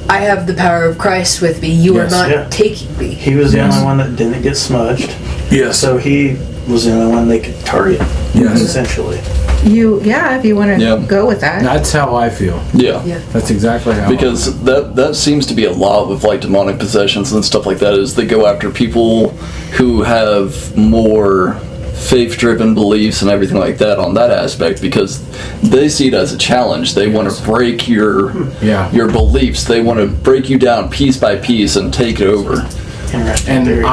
I have the power of Christ with me. You are not taking me. he was the only one that didn't get smudged. Yes. So he was the only one they could target. Yes. Essentially. If you want to go with that. That's how I feel. Yeah. That's exactly how. Because that seems to be a lot with like demonic possessions and stuff like that, is they go after people who have more faith-driven beliefs and everything like that on that aspect, because they see it as a challenge. They want to break your beliefs. They want to break you down piece by piece and take it over. Interesting. And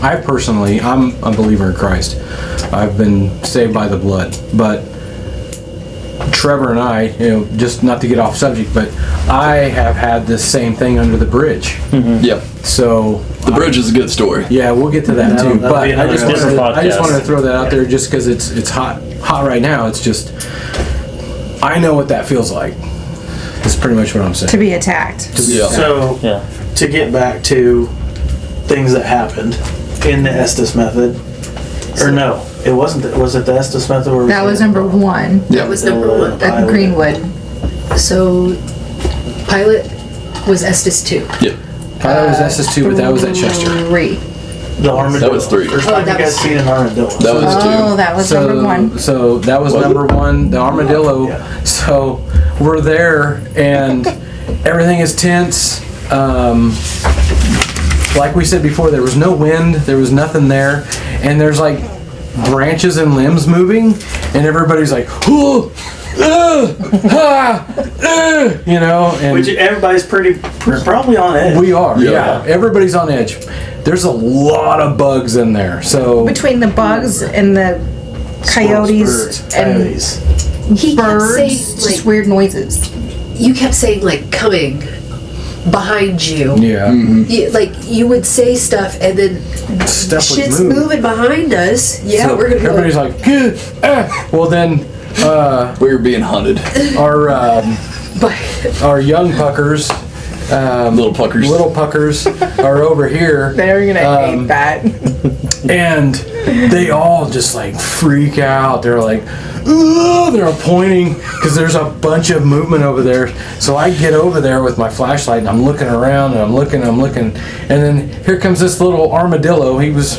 I personally, I'm a believer in Christ. I've been saved by the blood. But Trevor and I, just not to get off subject, but I have had this same thing under the bridge. Yeah. So The bridge is a good story. yeah, we'll get to that That'll- too. that'll But be I just another podcast. wanted to throw that out there just because it's hot right now. It's just I know what that feels like. That's pretty much what I'm saying. To be attacked. Yeah. So, Yeah. to get back to things that happened in the Estes method, or no, it wasn't. Was it the Estes method? Or That was it- number one That was number one. at Greenwood. So, pilot was Estes 2. Yeah. Pilot was SS2, but that was at Chester. 3. The armadillo. That was 3. First Oh, time you that guys was- seen an armadillo. That was Oh, 2. that was number one. So that was Was number it? one, the armadillo. Yeah. So we're there and everything is tense. Like we said before, there was no wind, there was nothing there, and there's like branches and limbs moving, and everybody's like, "Ooh, you know, and Which everybody's probably on edge. we are, Yeah. yeah. Everybody's on edge. There's a lot of bugs in there, so Between the bugs and the coyotes Birds, and coyotes. He kept birds, saying, just like, weird noises. you kept saying, like, coming behind you. yeah. Like, you would say stuff and then Stuff would shit's move. moving behind us. Yeah, So we're gonna be everybody's like, like, "Good, ah." Well then, We were being hunted. our but our young puckers, Little puckers. little puckers, are over here, They're gonna hate that. and they all just like freak out. They're like, "Ugh," they're pointing because there's a bunch of movement over there. So I get over there with my flashlight and I'm looking around and I'm looking, and then here comes this little armadillo. He's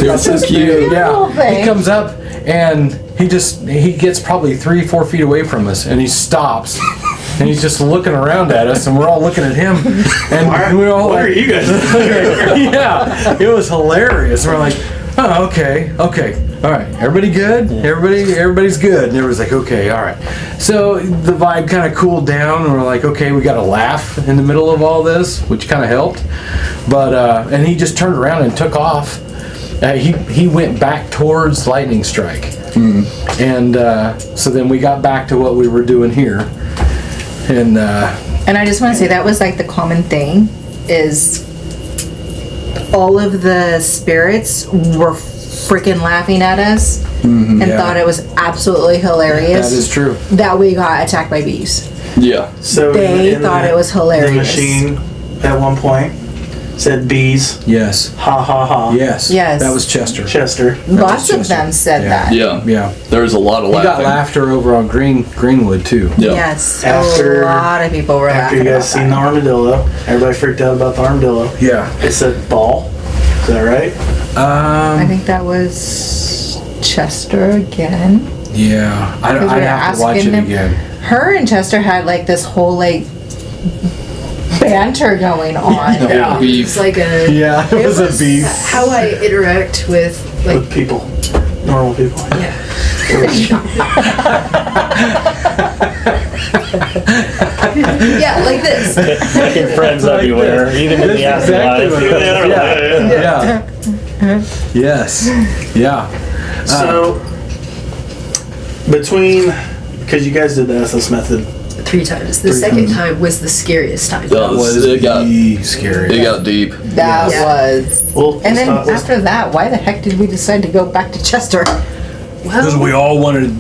about so this cute. big. Yeah, Little thing. he comes up and he gets probably 3-4 feet away from us and he stops. And he's just looking around at us, and we're all looking at him, and we're all What like, are you guys doing? yeah, it was hilarious. We're like, oh, okay, all right, everybody good? Everybody's good. And everybody's like, okay, all right. So the vibe kind of cooled down, and we're like, okay, we got to laugh in the middle of all this, which kind of helped. But and he just turned around and took off. He went back towards Lightning Strike, and so then we got back to what we were doing here, and. And I just want to say that was like the common thing is all of the spirits were freaking laughing at us and Yeah. thought it was absolutely hilarious That is true. that we got attacked by bees. Yeah. So They thought it was hilarious. The machine at one point said bees. Yes. Ha ha ha. Yes. Yes. That was Chester. Chester. Lots of Chester. them said Yeah. that. Yeah. Yeah. There was a lot of We got laughing. laughter over on Greenwood too. Yeah. Yes, After- a lot of people were After you laughing guys about seen the that. armadillo, everybody freaked out about the armadillo. Yeah. It said ball. Is that right? I think that was Chester again. Yeah. I'd Because we were have to watch asking it him- again. Her and Chester had like this whole like banter going on. Yeah. it's like a. Yeah, it was a beef. How I interact with, like, With people. Normal people. yeah. Yeah, like this. Making friends everywhere, even in the That's exactly afterlife. what it was. Yeah. Yes. Yeah. So, between, because you guys did the SS method, 3 times. The second time was the scariest time. That was, it got scary. it got deep. That Yeah. was. well, And then let's after that, why the heck did we decide to go back to Chester? Because Well, we all wanted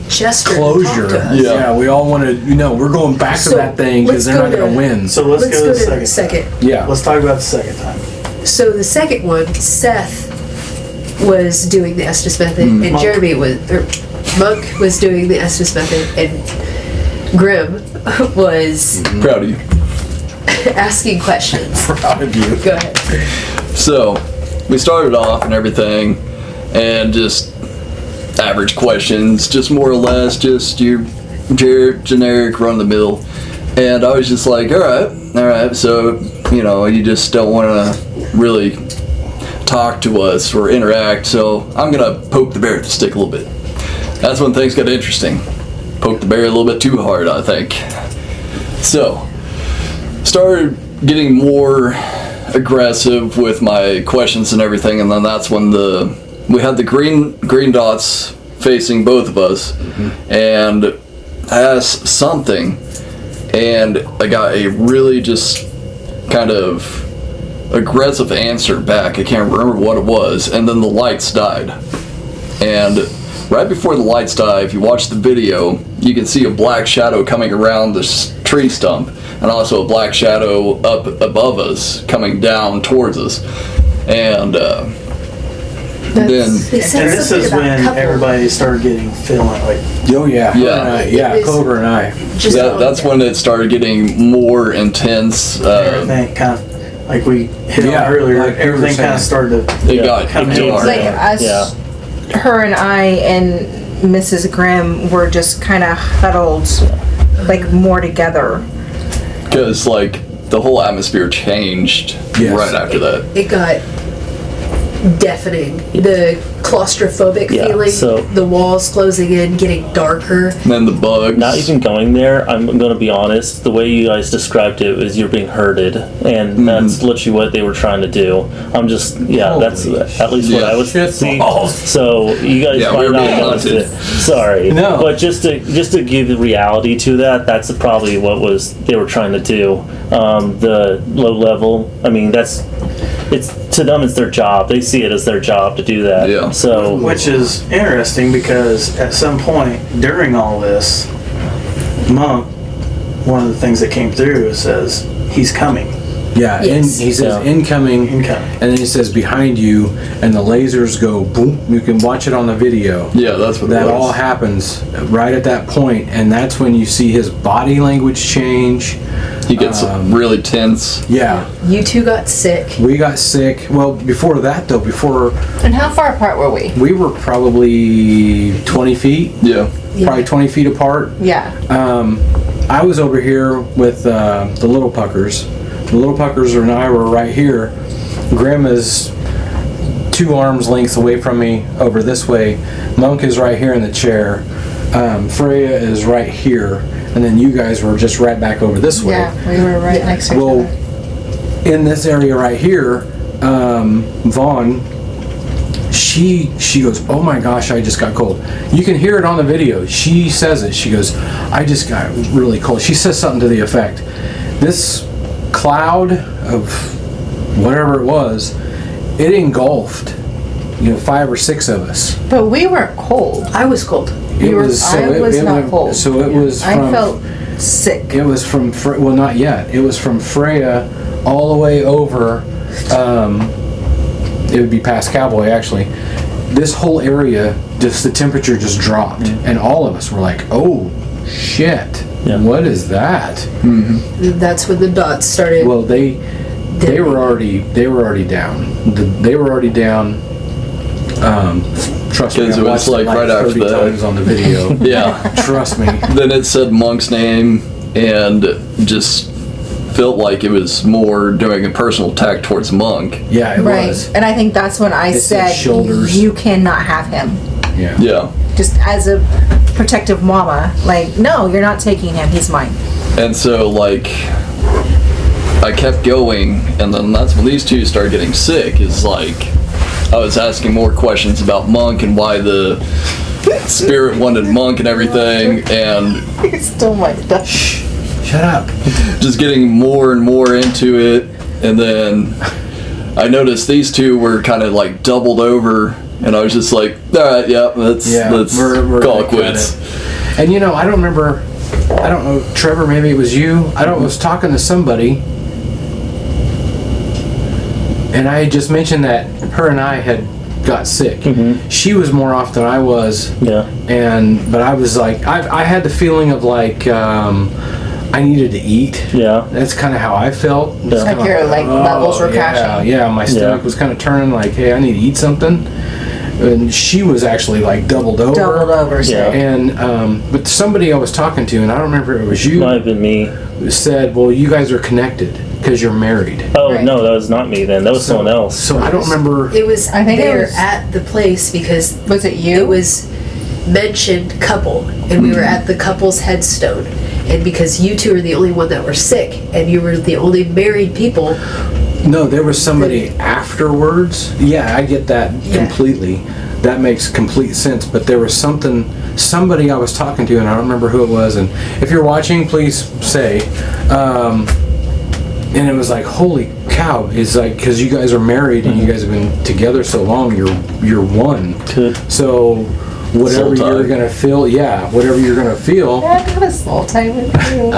Chester closure. talked to us. Yeah. We all wanted, we're going back to So, that thing because let's they're not go going to to- win. so let's, Let's go go to to the the second. second. Yeah. Let's talk about the second time. So the second one, Seth was doing the Estes method, and Monk. Jeremy Monk was doing the Estes method, and Grim was Proud of you. asking questions. Proud of you. Go ahead. So, we started off and everything, and just average questions, just more or less, just your generic run of the mill. And I was just like, all right, so, you just don't want to really talk to us or interact, so I'm going to poke the bear with the stick a little bit. That's when things got interesting. Poke the bear a little bit too hard, I think. So, started getting more aggressive with my questions and everything, and then that's when we had the green dots facing both of us, and I asked something, and I got a really just kind of aggressive answer back. I can't remember what it was, and then the lights died. And right before the lights die, if you watch the video, you can see a black shadow coming around this tree stump, and also a black shadow up above us coming down towards us. And then They said And this something is about when couple. everybody started getting feeling like Oh yeah. Yeah. It was- Clover and I. Just that's when it started getting more intense. everything kind of like we hit Yeah, on earlier. like you were Everything kind saying. of started to It Yeah. got Come hit in. hard. Like us, Yeah. her and I and Mrs. Grimm were just kind of huddled, like more together. Because like the whole atmosphere changed Yes. right after that. It got deafening. The claustrophobic Yeah, feeling, so- the walls closing in, getting darker. And then the bugs. Not even going there, I'm going to be honest, the way you guys described it was you're being herded, and that's literally what they were trying to do. I'm just, that's Holy at least what shit. I was Shit seeing. balls. So you guys Yeah, we might were not being notice haunted. it. Sorry. No. But just to give the reality to that, that's probably what they were trying to do. The low level, I mean, it's to them it's their job. They see it as their job to do that. Yeah. So Which is interesting because at some point during all this, Monk, one of the things that came through says he's coming. Yeah, Yes. he says Yeah. incoming, Incoming. and then he says behind you, and the lasers go boom. You can watch it on the video. Yeah, that's what That it all was. happens right at that point, and that's when you see his body language change. He gets really tense. Yeah, You two got sick. we got sick. Well, before that though, before And how far apart were we? we were probably 20 feet, Yeah. probably 20 feet apart. Yeah. I was over here with the Little Puckers. The Little Puckers and I were right here. Grimm is 2 arms lengths away from me over this way. Monk is right here in the chair. Freya is right here. And then you guys were just right back over this way. Yeah, we were right next to each Well, other. in this area right here, Vaughn, she goes, oh my gosh, I just got cold. You can hear it on the video. She says it. She goes, I just got really cold. She says something to the effect, this cloud of whatever it was, it engulfed, 5 or 6 of us. But we weren't cold. I was cold. I it was not went- cold. So it was from, I felt sick. it was from, well, not yet. It was from Freya all the way over, it would be past Cowboy actually. This whole area, just the temperature just dropped, and all of us were like, "Oh, shit! Yeah. What is that?" That's when the dots started. Well, they were already down. They were already down. Trust me, 'Cause I it was watched like right after 30 that. times on the video. Yeah. Trust me. Then it said Monk's name and just felt like it was more doing a personal attack towards Monk. Yeah, it Right. was. And I think that's when I It said said, shoulders. you cannot have him. Yeah. Yeah. Just as a protective mama, like, no, you're not taking him. He's mine. And so, like, I kept going, and then that's when these two started getting sick. Is like, I was asking more questions about Monk and why the spirit wanted Monk and everything, and He stole my stuff. Shut up. just getting more and more into it. And then I noticed these two were kind of like doubled over, and I was just like, all right, yeah, let's we're call gonna it cut quits. it. And I don't remember. I don't know, Trevor. Maybe it was you. I was talking to somebody, and I had just mentioned that her and I had got sick. She was more off than I was. yeah. But I was like, I had the feeling of like I needed to eat. Yeah. That's kind of how I felt. Just Like kinda your, like, levels were crashing. Yeah, my stomach Yeah. was kind of turning like, hey, I need to eat something. And she was actually like doubled over. Doubled over. So. Yeah. And but somebody I was talking to, and I don't remember if it was you, Might have been me. said, well, you guys are connected because you're married. Oh Right. no, that was not me then. That was someone else. So I don't remember. it was. I think it there was- at the place because Was it you? it was mentioned couple, and we were at the couple's headstone. And because you two are the only one that were sick, and you were the only married people, No, there was somebody afterwards. Yeah, I get that Yeah. completely. That makes complete sense. But there was somebody I was talking to, and I don't remember who it was. And if you're watching, please say. and it was like, holy cow! It's like, because you guys are married and you guys have been together so long, you're one. Good. So whatever Soul tie. you're gonna feel, whatever you're gonna feel, I have a soul tie with you.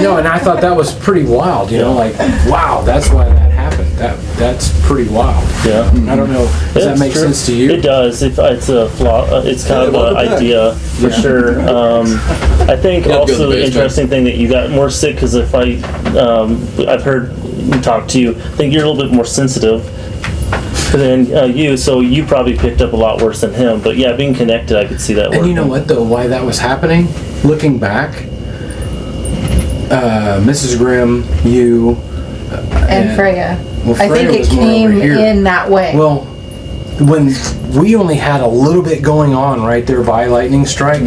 No, and I thought that was pretty wild. You know, like, wow, that's why that happened. That's pretty wild. Yeah. I don't know. Does that It's make true. sense to you? It does. It's a flaw. It's kind of welcome an back. idea for sure. I think You have to go to also the the basement. interesting thing that you got more sick because if I've heard you talk to you, I think you're a little bit more sensitive than you. So you probably picked up a lot worse than him. But yeah, being connected, I could see that. And you know working. what, though, why that was happening? Looking back, Mrs. Grimm, you, And Freya. well, I think Freya it was more over came here. in that way. Well, when we only had a little bit going on right there by Lightning Strike,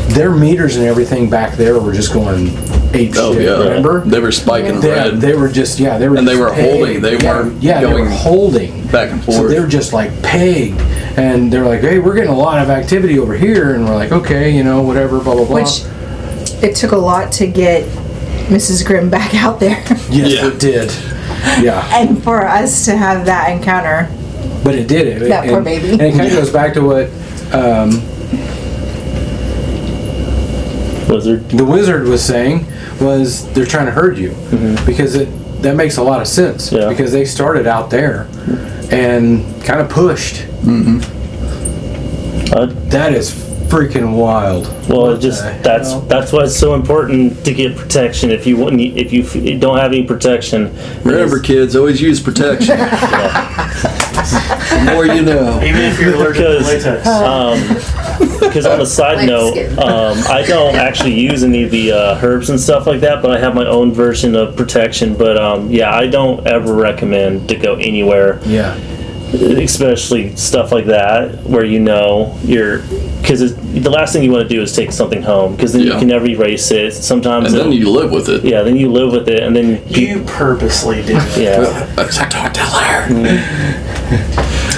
their meters and everything back there were just going ape Oh shit, yeah, remember? they were spiking red They were just, they were And they just were holding, they weren't they going were holding. back and So forth. they were just like pegged. And they're like, hey, we're getting a lot of activity over here. And we're like, okay, whatever, blah, blah, blah. Which it took a lot to get Mrs. Grimm back out there. Yes, Yeah. it did. Yeah. And for us to have that encounter. But it did it. That poor baby. And it kind of goes back to what Wizard. the wizard was saying, was they're trying to hurt you. Because that makes a lot of sense. Yeah. Because they started out there and kind of pushed. That is freaking wild. Well, What it just the hell? that's why it's so important to get protection. If you don't have any protection, Remember, kids, always use protection. The more you know. Even if you're allergic to latex. Because on the side Like note, skin. I don't actually use any of the herbs and stuff like that, but I have my own version of protection. But I don't ever recommend to go anywhere, Yeah. especially stuff like that where because the last thing you want to do is take something home because then you Yeah. can never erase it. Sometimes, And then you live with it. then you live with it, and then You purposely do that. yeah. That's a talk teller.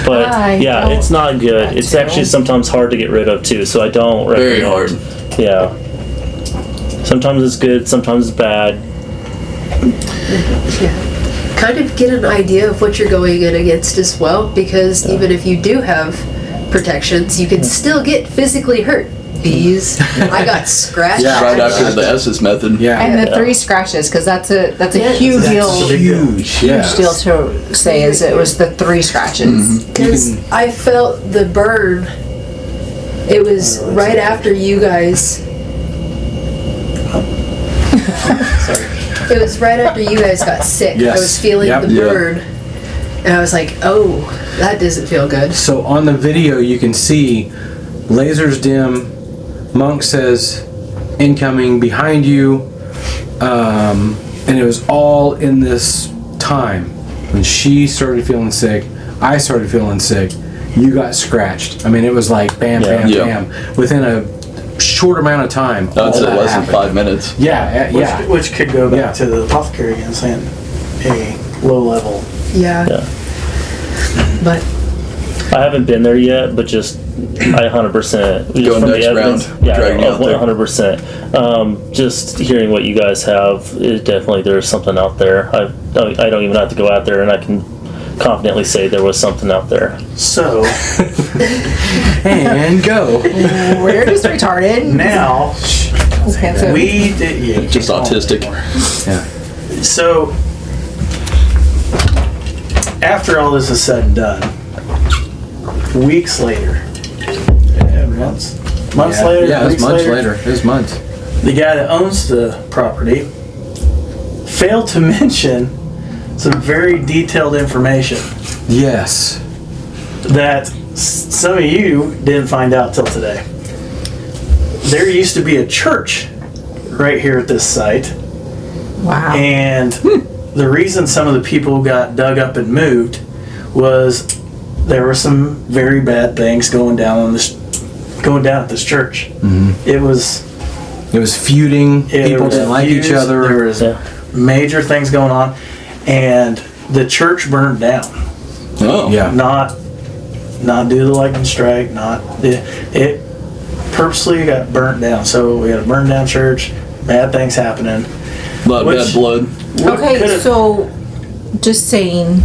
But I don't it's not good. want It's to. actually sometimes hard to get rid of too. So I don't Very recommend. hard. Yeah. Sometimes it's good, sometimes it's bad. Kind of get an idea of what you're going in against as well, because even if you do have protections, you can still get physically hurt. Bees. I got scratched. Yeah. Right after the Estes method. Yeah. And the 3 scratches, because that's a Yeah. huge That's deal. a big deal. Huge. Yeah. Huge deal to say is it was the 3 scratches. Because I felt the burn. It was right after you guys. Sorry. It was right after you guys got sick. Yes. I was feeling Yep. the Yeah. burn. And I was like, oh, that doesn't feel good. So on the video, you can see lasers dim. Monk says incoming behind you. And it was all in this time when she started feeling sick. I started feeling sick. You got scratched. I mean, it was like bam, Yeah. bam, Yeah. bam. Within a short amount of time. I'd all say that less than happened. 5 minutes. Yeah, Which, yeah. which could go back Yeah. to the apothecary again, saying a low level. Yeah. Yeah. But I haven't been there yet, but I 100% just Going from next the evidence. round, dragging you out there. 100%. Just hearing what you guys have, it definitely there's something out there. I don't even have to go out there, and I can confidently say there was something out there. So And go. We're just retarded. now Expensive. we did Just autistic. Yeah. So after all this is said and done, weeks later, months Yeah. later, Yeah, it was weeks months later. It was months. the guy that owns the property failed to mention some very detailed information Yes. that some of you didn't find out till today. There used to be a church right here at this site, Wow. and the reason some of the people got dug up and moved was there were some very bad things going down at this church. It was It was feuding. Yeah, there People was didn't like each feuds, other. There was Yeah. major things going on, and the church burned down. Oh. Yeah. Not due to the lightning strike. It purposely got burnt down. So we had a burned down church. Bad things happening. A lot of Which- bad blood. Okay, could've- so just saying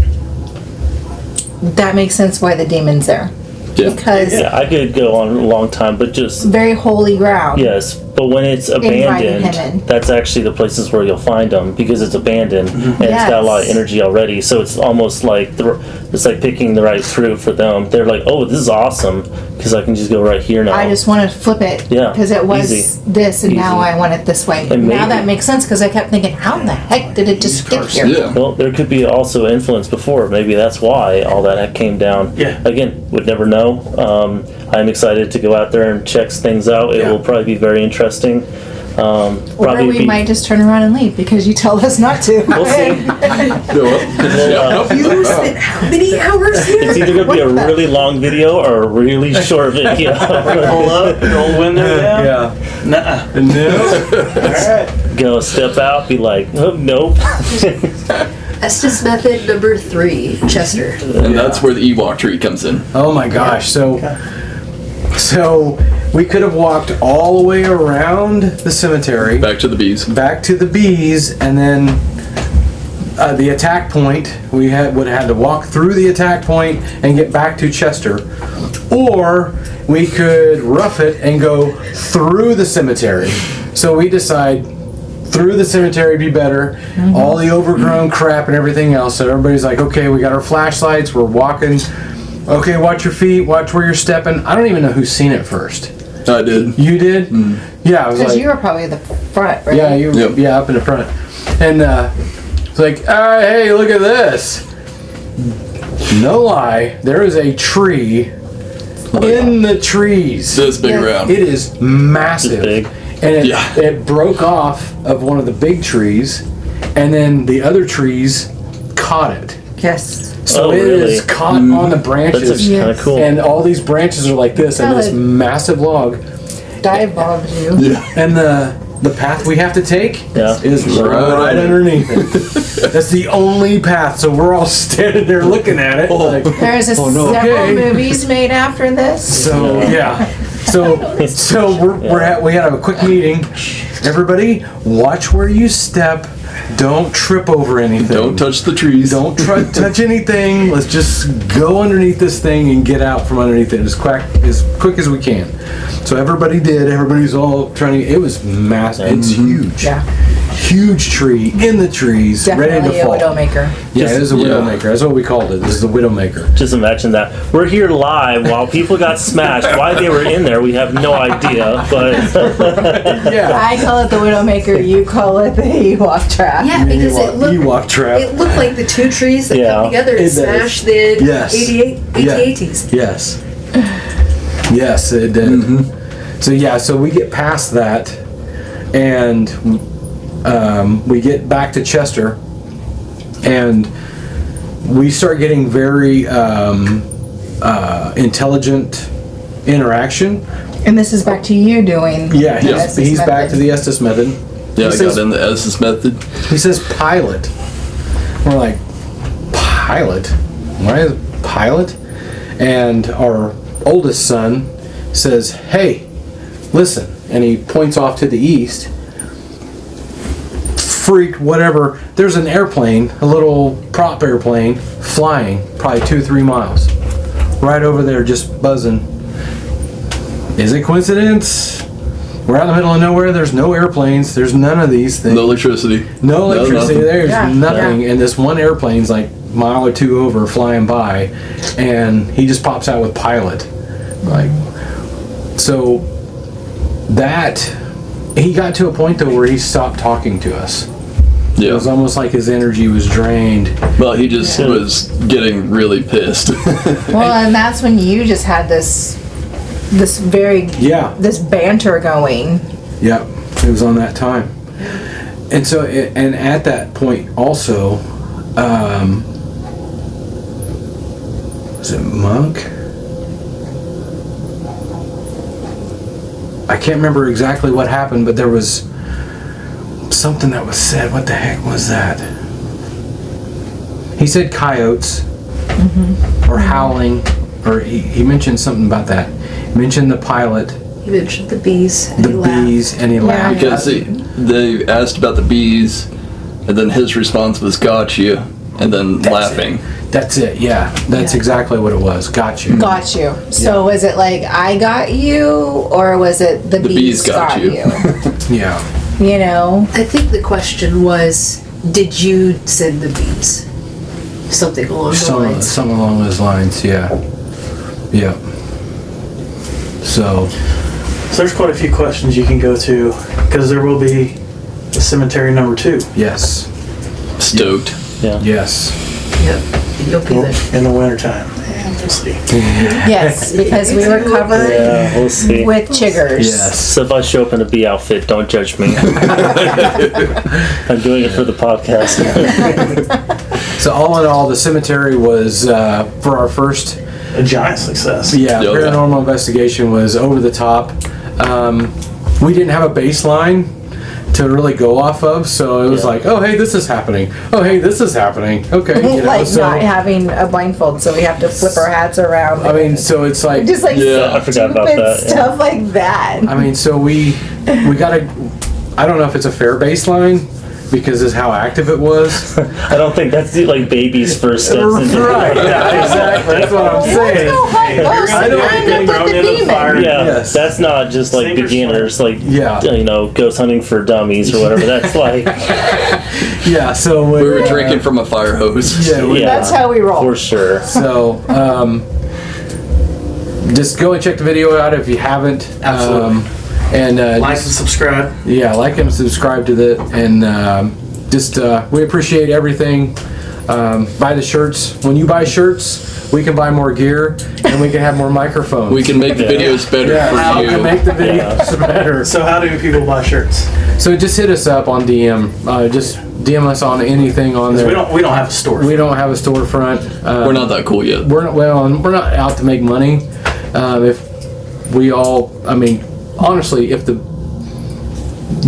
that makes sense why the demon's there. Yeah. Because Yeah, I could go on a long time, but just very holy ground. yes. But when it's Inviting abandoned, him in. that's actually the places where you'll find them because it's abandoned and it's got a lot of Yes. energy already. So it's almost like it's like picking the right fruit for them. They're like, oh, this is awesome because I can just go right here now. I just want to flip it. Yeah, Because it was easy. this and now Easy. I want it this way. And Now maybe- that makes sense because I kept thinking, how the heck did it just get here? Yeah. Well, there could be also influence before. Maybe that's why all that came down. Yeah. Again, would never know. I'm excited to go out there and check things out. It Yeah. will probably be very interesting. Or Probably we be, might just turn around and leave because you tell us not to. We'll see. You spent how many hours It's here? either going to be a really long video or a really short video. Pull up, roll window down. Yeah. Nuh-uh. No. All right. Go step out, be like, oh, nope. Estes method number 3, Chester. And that's where the Ewok tree comes in. Oh my gosh. So we could have walked all the way around the cemetery, Back to the bees. back to the bees, and then the attack point. We would have had to walk through the attack point and get back to Chester, or we could rough it and go through the cemetery. So we decide through the cemetery would be better. All the overgrown crap and everything else. So everybody's like, okay, we got our flashlights. We're walking. Okay, watch your feet. Watch where you're stepping. I don't even know who's seen it first. I did. You did? Yeah, I was Because like, you were probably the front, right? yeah, you, Yep. yeah, up in the front, and it's like, hey, look at this. No lie, there is a tree in the trees. This big Yeah. around. It is massive, It's big. and Yeah. it broke off of one of the big trees, and then the other trees caught it. Yes. So Oh, it really? is caught on the That's branches, actually kind of Yes. cool. and all these branches are like this, and this Solid. massive log. Dive bombed you. Yeah. And the path we have to take Yeah. is right underneath it. That's the only path. So we're all standing there looking at it. Like, There's Oh, no. several Okay. movies made after this. so yeah. So we had a quick meeting. Everybody, watch where you step. Don't trip over anything. Don't touch the trees. Don't touch anything. Let's just go underneath this thing and get out from underneath it as quick as we can. So everybody did. Everybody's all trying to. It was massive. It's huge. Yeah. Huge tree in the trees, ready Definitely to a fall. Widowmaker. Yeah, it is a Yeah. Widowmaker. That's what we called it. This is the Widowmaker. Just imagine that. We're here live while people got smashed. Why they were in there, we have no idea. But Yeah. I call it the Widowmaker. You call it the Ewok trap. Yeah, because it looked Ewok trap. it looked like the two trees that Yeah. come together It and does. smash the Yes. 8080s. Yes. Yes, it did. So yeah, so we get past that, and we get back to Chester, and we start getting very intelligent interaction. And this is back to you doing. Yeah, the he's Estes back method. to the Estes method. Yeah, I He says- got in the Estes method. He says pilot. We're like, pilot? Why is pilot? And our oldest son says, hey, listen. And he points off to the east. Freak, whatever. There's an airplane, a little prop airplane, flying probably 2-3 miles. Right over there, just buzzing. Is it coincidence? We're out in the middle of nowhere. There's no airplanes. There's none of these things. No electricity. No electricity. nothing. There's Yeah, nothing. yeah. And this one airplane's like a mile or two over flying by, and he just pops out with pilot. Like, so that he got to a point though where he stopped talking to us. It Yeah. was almost like his energy was drained. Well, he just was getting really pissed. Well, and that's when you just had this very Yeah. this banter going. Yep. It was on that time. And so, and at that point also, was it Monk? I can't remember exactly what happened, but there was something that was said. What the heck was that? He said coyotes, or howling, or he mentioned something about that. He mentioned the pilot, You mentioned the bees. And the he laughed. bees, and he laughed. Because they asked about the bees, and then his response was "got you," and then laughing. That's it. Yeah, that's exactly what it was. Got you. Got you. So was it like I got you, or was it the bees got you? Yeah. You know? I think the question was, did you send the beats? Something along the lines. Something along those lines. Yeah. Yeah. So there's quite a few questions you can go to, because there will be a cemetery number 2. yes. Stoked. Yeah. Yes. Yep. You'll be there. In the wintertime. And we'll see. Yes, because we were covered Yeah, we'll see. with chiggers. Yes. So if I show up in a bee outfit, don't judge me. I'm doing it for the podcast. So all in all, the cemetery was for our first A giant success. paranormal investigation was over the top. We didn't have a baseline to really go off of, so it was like, oh hey, this is happening. Oh hey, this is happening. Okay, you know, Like so not having a blindfold, so we have to flip our hats around. I mean, so it's like, just like Yeah, I forgot about stupid that, yeah. stuff like that. I mean, so we gotta. I don't know if it's a fair baseline because of how active it was. I don't think that's like baby's first steps into Right. Yeah, exactly. That's what I'm saying. I don't end up thrown with the into the demon. fire. Yeah, Yes. that's not just like Sink or beginners, like Yeah. ghost hunting for dummies or whatever. That's like Yeah. So We were drinking from a fire hose. Yeah. yeah, That's how we roll. for sure. So, just go and check the video out if you haven't. Absolutely. And Like and subscribe. like and subscribe to it, and we appreciate everything. Buy the shirts. When you buy shirts, we can buy more gear, and we can have more microphones. We can make the videos better we for can you. make the videos better. So how do people buy shirts? So just hit us up on DM. Just DM us on anything on there. We don't have a store. We don't have a storefront. We're not that cool yet. We're not out to make money. If we all, I mean, honestly, if the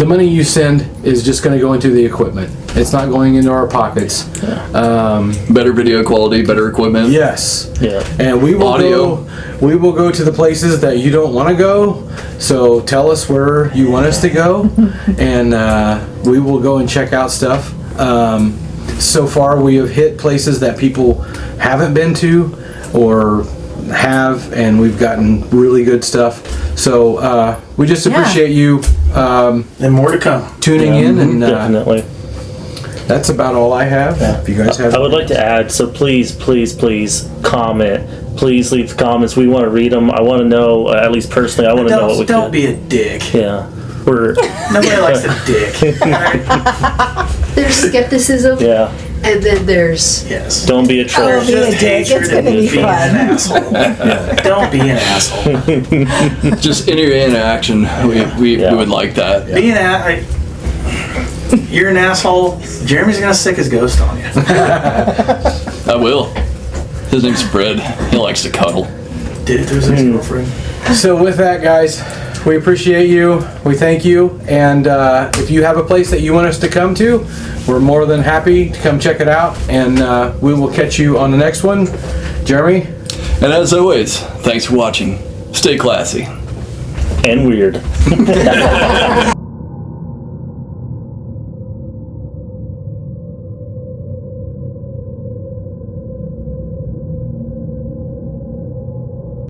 money you send is just going to go into the equipment, it's not going into our pockets. Better video quality, better equipment. Yes. Yeah. And we will Audio. go to the places that you don't want to go. So tell us where you want us to go, and we will go and check out stuff. So far, we have hit places that people haven't been to or have, and we've gotten really good stuff. So we just appreciate you And more to come. tuning in, and Definitely. that's about all I have. If you guys have, I would like to add, so please comment. Please leave comments. We want to read them. I want to know, at least personally, I want to know what we Don't can. be a dick. Yeah. We're, Nobody likes a dick. There's skepticism, yeah. and then there's Yes. Don't be a troll. Don't be a Just dick. hatred It's gonna and be being fun. an asshole. Don't be an asshole. Just in your interaction, we would like that. Being you're an asshole. Jeremy's gonna sick his ghost on you. I will. His name's Fred. He likes to cuddle. Did it to his ex-girlfriend. So with that, guys, we appreciate you. We thank you. And if you have a place that you want us to come to, we're more than happy to come check it out. And we will catch you on the next one. Jeremy? And as always, thanks for watching. Stay classy. And weird.